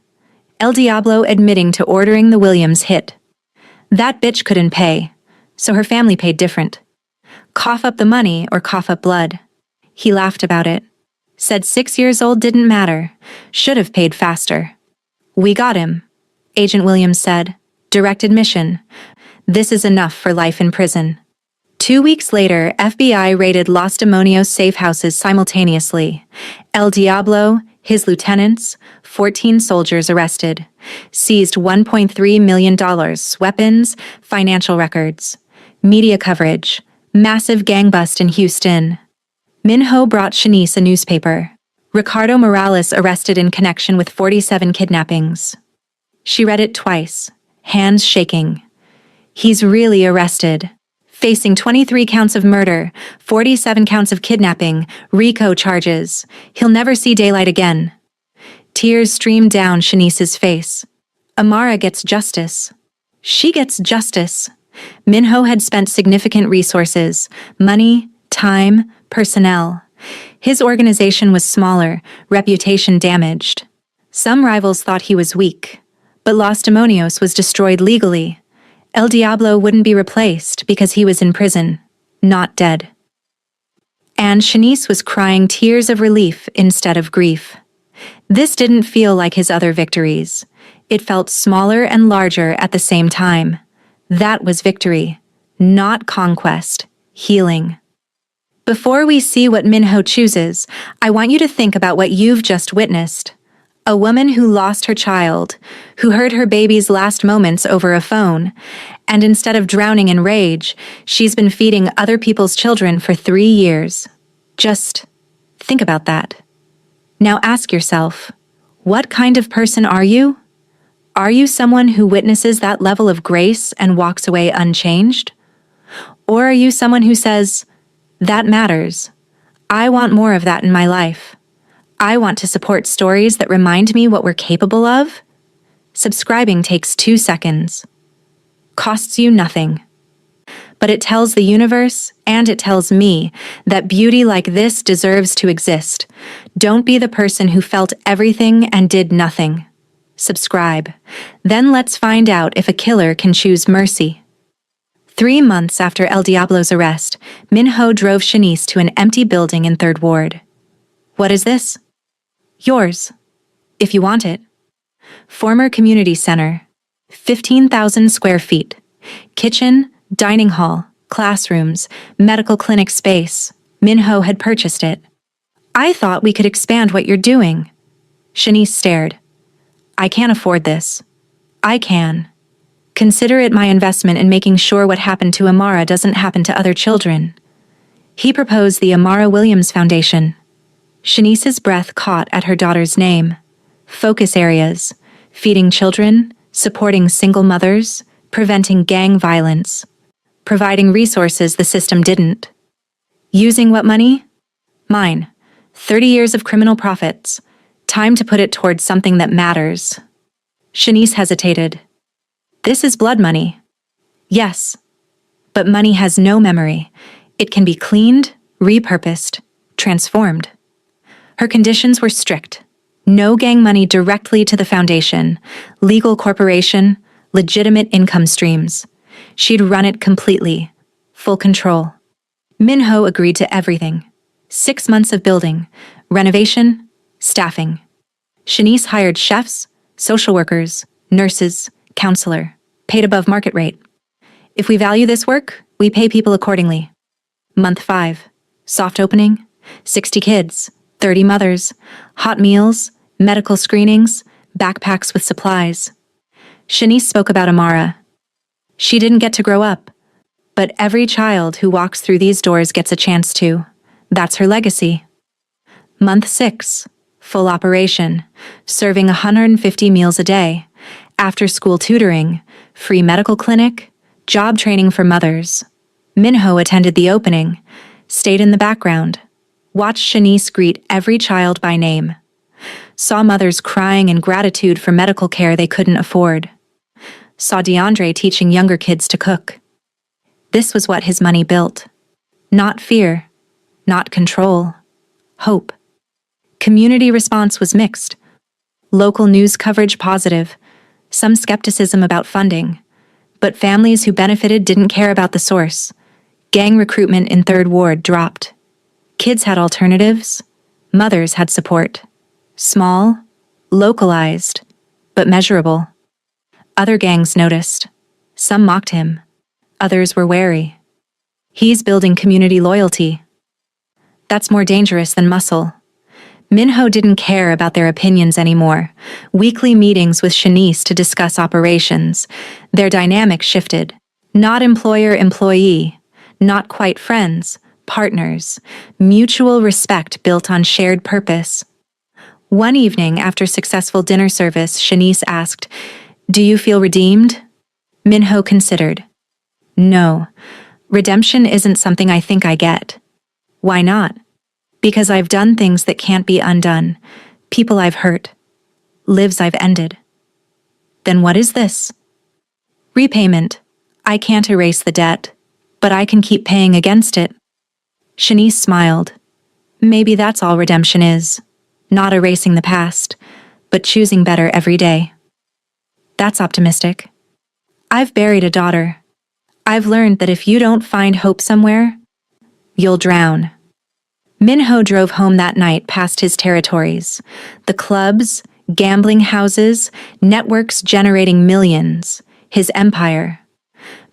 El Diablo admitting to ordering the Williams hit. That bitch couldn't pay, so her family paid different. Cough up the money or cough up blood. He laughed about it. Said 6 years old didn't matter. Should have paid faster. We got him, Agent Williams said. Direct admission. This is enough for life in prison. 2 weeks later, FBI raided Los Demonios safe houses simultaneously. El Diablo, his lieutenants, 14 soldiers arrested. Seized $1.3 million, weapons, financial records. Media coverage. Massive gang bust in Houston. Minho brought Shanice a newspaper. Ricardo Morales arrested in connection with 47 kidnappings. She read it twice, hands shaking. He's really arrested. Facing 23 counts of murder, 47 counts of kidnapping, RICO charges. He'll never see daylight again. Tears streamed down Shanice's face. Amara gets justice. She gets justice. Minho had spent significant resources, money, time, personnel. His organization was smaller, reputation damaged. Some rivals thought he was weak, but Los Demonios was destroyed legally. El Diablo wouldn't be replaced because he was in prison, not dead. And Shanice was crying tears of relief instead of grief. This didn't feel like his other victories. It felt smaller and larger at the same time. That was victory, not conquest, healing. Before we see what Minho chooses, I want you to think about what you've just witnessed. A woman who lost her child, who heard her baby's last moments over a phone, and instead of drowning in rage, she's been feeding other people's children for 3 years. Just think about that. Now ask yourself, what kind of person are you? Are you someone who witnesses that level of grace and walks away unchanged? Or are you someone who says, that matters. I want more of that in my life. I want to support stories that remind me what we're capable of. Subscribing takes 2 seconds. Costs you nothing. But it tells the universe, and it tells me, that beauty like this deserves to exist. Don't be the person who felt everything and did nothing. Subscribe. Then let's find out if a killer can choose mercy. 3 months after El Diablo's arrest, Minho drove Shanice to an empty building in 3rd Ward. What is this? Yours, if you want it. Former community center, 15,000 square feet. Kitchen, dining hall, classrooms, medical clinic space. Minho had purchased it. I thought we could expand what you're doing. Shanice stared. I can't afford this. I can. Consider it my investment in making sure what happened to Amara doesn't happen to other children. He proposed the Amara Williams Foundation. Shanice's breath caught at her daughter's name. Focus areas: feeding children, supporting single mothers, preventing gang violence, providing resources the system didn't. Using what money? Mine. 30 years of criminal profits. Time to put it towards something that matters. Shanice hesitated. This is blood money. Yes. But money has no memory. It can be cleaned, repurposed, transformed. Her conditions were strict. No gang money directly to the foundation, legal corporation, legitimate income streams. She'd run it completely. Full control. Minho agreed to everything. 6 months of building, renovation, staffing. Shanice hired chefs, social workers, nurses, counselor, paid above market rate. If we value this work, we pay people accordingly. Month 5, soft opening, 60 kids, 30 mothers, hot meals, medical screenings, backpacks with supplies. Shanice spoke about Amara. She didn't get to grow up, but every child who walks through these doors gets a chance to. That's her legacy. Month 6, full operation, serving 150 meals a day, after-school tutoring, free medical clinic, job training for mothers. Minho attended the opening, stayed in the background, watched Shanice greet every child by name, saw mothers crying in gratitude for medical care they couldn't afford, saw DeAndre teaching younger kids to cook. This was what his money built. Not fear, not control, hope. Community response was mixed. Local news coverage positive, some skepticism about funding, but families who benefited didn't care about the source. Gang recruitment in 3rd Ward dropped. Kids had alternatives. Mothers had support. Small, localized, but measurable. Other gangs noticed. Some mocked him. Others were wary. He's building community loyalty. That's more dangerous than muscle. Minho didn't care about their opinions anymore. Weekly meetings with Shanice to discuss operations. Their dynamic shifted. Not employer-employee, not quite friends, partners. Mutual respect built on shared purpose. One evening after successful dinner service, Shanice asked, "Do you feel redeemed?" Minho considered. "No, redemption isn't something I think I get." "Why not?" "Because I've done things that can't be undone, people I've hurt, lives I've ended." "Then what is this?" "Repayment. I can't erase the debt, but I can keep paying against it." Shanice smiled. "Maybe that's all redemption is. Not erasing the past, but choosing better every day." "That's optimistic." "I've buried a daughter. I've learned that if you don't find hope somewhere, you'll drown." Minho drove home that night past his territories. The clubs, gambling houses, networks generating millions. His empire.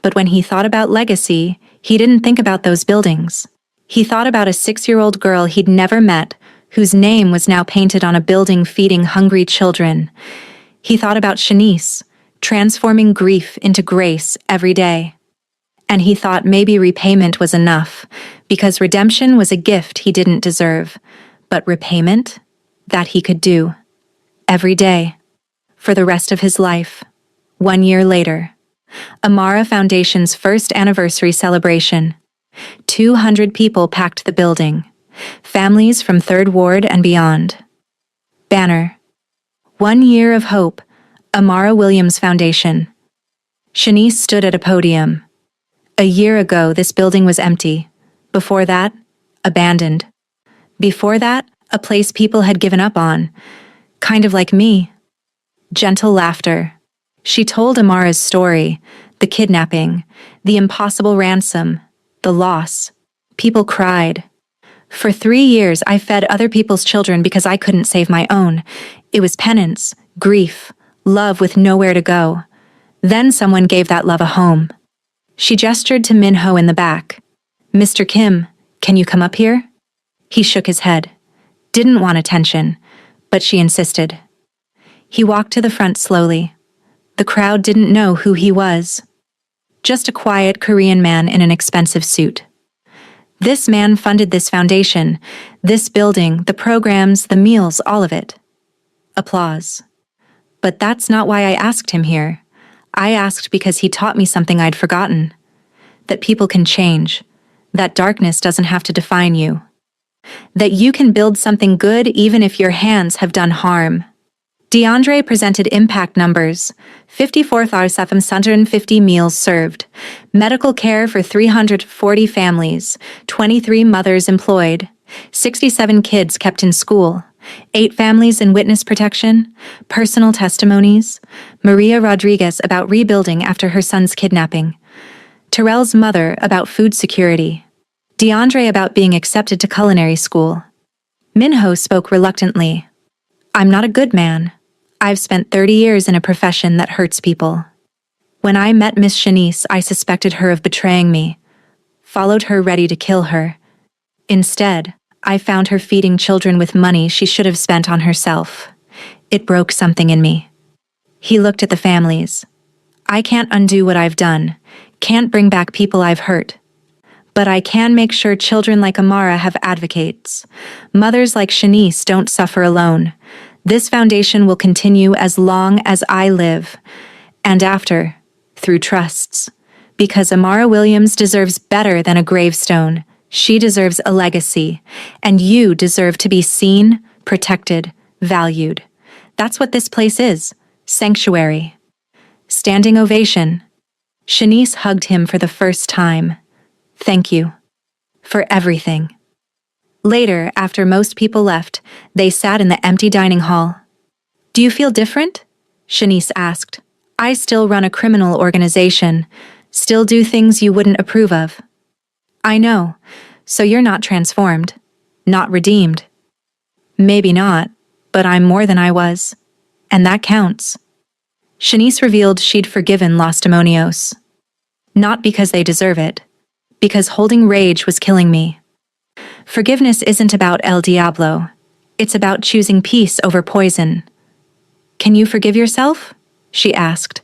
But when he thought about legacy, he didn't think about those buildings. He thought about a 6-year-old girl he'd never met, whose name was now painted on a building feeding hungry children. He thought about Shanice, transforming grief into grace every day. And he thought maybe repayment was enough, because redemption was a gift he didn't deserve. But repayment? That he could do. Every day. For the rest of his life. 1 year later. Amara Foundation's first anniversary celebration. 200 people packed the building. Families from 3rd Ward and beyond. Banner. 1 year of hope. Amara Williams Foundation. Shanice stood at a podium. A year ago, this building was empty. Before that, abandoned. Before that, a place people had given up on. Kind of like me. Gentle laughter. She told Amara's story, the kidnapping, the impossible ransom, the loss. People cried. For 3 years, I fed other people's children because I couldn't save my own. It was penance, grief, love with nowhere to go. Then someone gave that love a home. She gestured to Minho in the back. "Mr. Kim, can you come up here?" He shook his head. Didn't want attention, but she insisted. He walked to the front slowly. The crowd didn't know who he was. Just a quiet Korean man in an expensive suit. This man funded this foundation, this building, the programs, the meals, all of it. Applause. But that's not why I asked him here. I asked because he taught me something I'd forgotten. That people can change. That darkness doesn't have to define you. That you can build something good even if your hands have done harm. DeAndre presented impact numbers. 54,750 meals served. Medical care for 340 families. 23 mothers employed. 67 kids kept in school. 8 families in witness protection. Personal testimonies. Maria Rodriguez about rebuilding after her son's kidnapping. Terrell's mother about food security. DeAndre about being accepted to culinary school. Minho spoke reluctantly. "I'm not a good man. I've spent 30 years in a profession that hurts people. When I met Miss Shanice, I suspected her of betraying me. Followed her ready to kill her. Instead, I found her feeding children with money she should have spent on herself. It broke something in me." He looked at the families. "I can't undo what I've done, can't bring back people I've hurt. But I can make sure children like Amara have advocates. Mothers like Shanice don't suffer alone. This foundation will continue as long as I live. And after, through trusts. Because Amara Williams deserves better than a gravestone. She deserves a legacy. And you deserve to be seen, protected, valued. That's what this place is. Sanctuary." Standing ovation. Shanice hugged him for the first time. "Thank you. For everything." Later, after most people left, they sat in the empty dining hall. "Do you feel different?" Shanice asked. "I still run a criminal organization, still do things you wouldn't approve of." "I know. So you're not transformed, not redeemed." "Maybe not, but I'm more than I was. And that counts." Shanice revealed she'd forgiven Los Demonios. Not because they deserve it, because holding rage was killing me. Forgiveness isn't about El Diablo. It's about choosing peace over poison. Can you forgive yourself? She asked.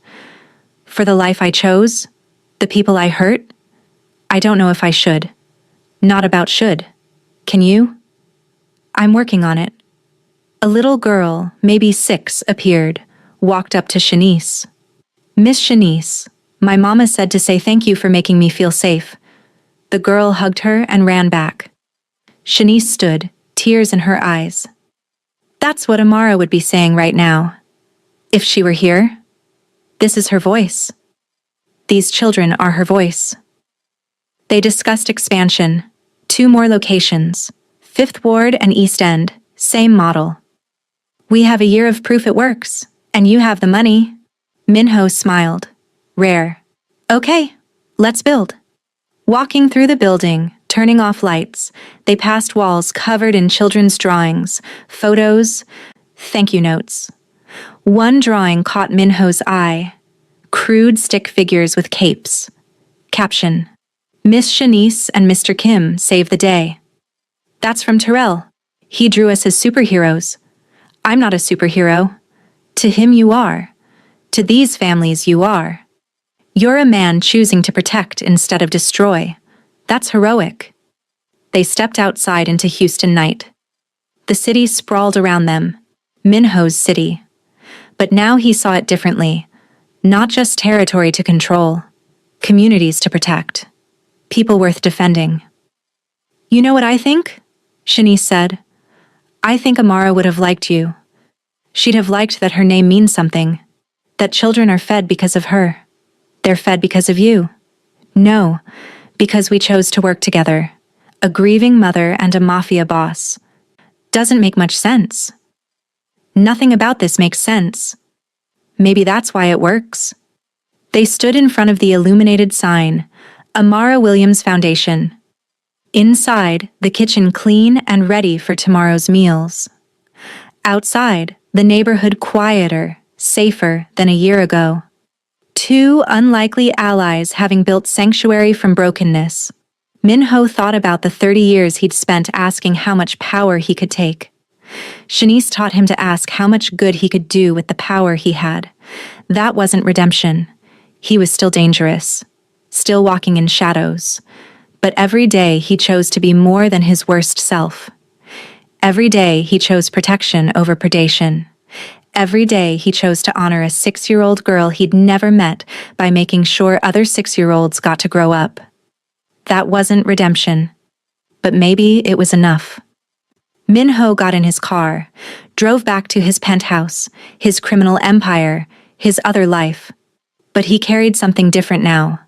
For the life I chose? The people I hurt? I don't know if I should. Not about should. Can you? I'm working on it. A little girl, maybe 6, appeared, walked up to Shanice. Miss Shanice, my mama said to say thank you for making me feel safe. The girl hugged her and ran back. Shanice stood, tears in her eyes. That's what Amara would be saying right now. If she were here, this is her voice. These children are her voice. They discussed expansion. 2 more locations, 5th Ward and East End, same model. We have a year of proof it works, and you have the money. Minho smiled. Rare. Okay, let's build. Walking through the building, turning off lights, they passed walls covered in children's drawings, photos, thank you notes. One drawing caught Minho's eye. Crude stick figures with capes. Caption: Miss Shanice and Mr. Kim save the day. That's from Terrell. He drew us as superheroes. I'm not a superhero. To him you are. To these families you are. You're a man choosing to protect instead of destroy. That's heroic. They stepped outside into Houston night. The city sprawled around them. Minho's city. But now he saw it differently. Not just territory to control. Communities to protect. People worth defending. You know what I think? Shanice said. I think Amara would have liked you. She'd have liked that her name means something. That children are fed because of her. They're fed because of you. No, because we chose to work together. A grieving mother and a mafia boss. Doesn't make much sense. Nothing about this makes sense. Maybe that's why it works. They stood in front of the illuminated sign, Amara Williams Foundation. Inside, the kitchen clean and ready for tomorrow's meals. Outside, the neighborhood quieter, safer than a year ago. 2 unlikely allies having built sanctuary from brokenness. Minho thought about the 30 years he'd spent asking how much power he could take. Shanice taught him to ask how much good he could do with the power he had. That wasn't redemption. He was still dangerous, still walking in shadows. But every day he chose to be more than his worst self. Every day he chose protection over predation. Every day he chose to honor a 6-year-old girl he'd never met by making sure other 6-year-olds got to grow up. That wasn't redemption. But maybe it was enough. Minho got in his car, drove back to his penthouse, his criminal empire, his other life. But he carried something different now.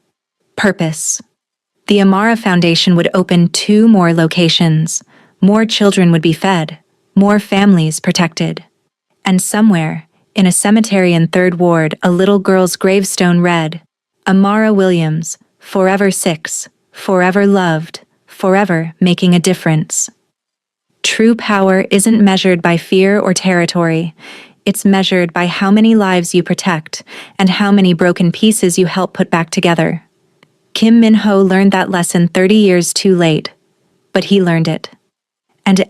Purpose. The Amara Foundation would open 2 more locations. More children would be fed. More families protected. And somewhere, in a cemetery in 3rd Ward, a little girl's gravestone read, Amara Williams, forever 6, forever loved, forever making a difference. True power isn't measured by fear or territory. It's measured by how many lives you protect and how many broken pieces you help put back together. Kim Minho learned that lesson 30 years too late, but he learned it. And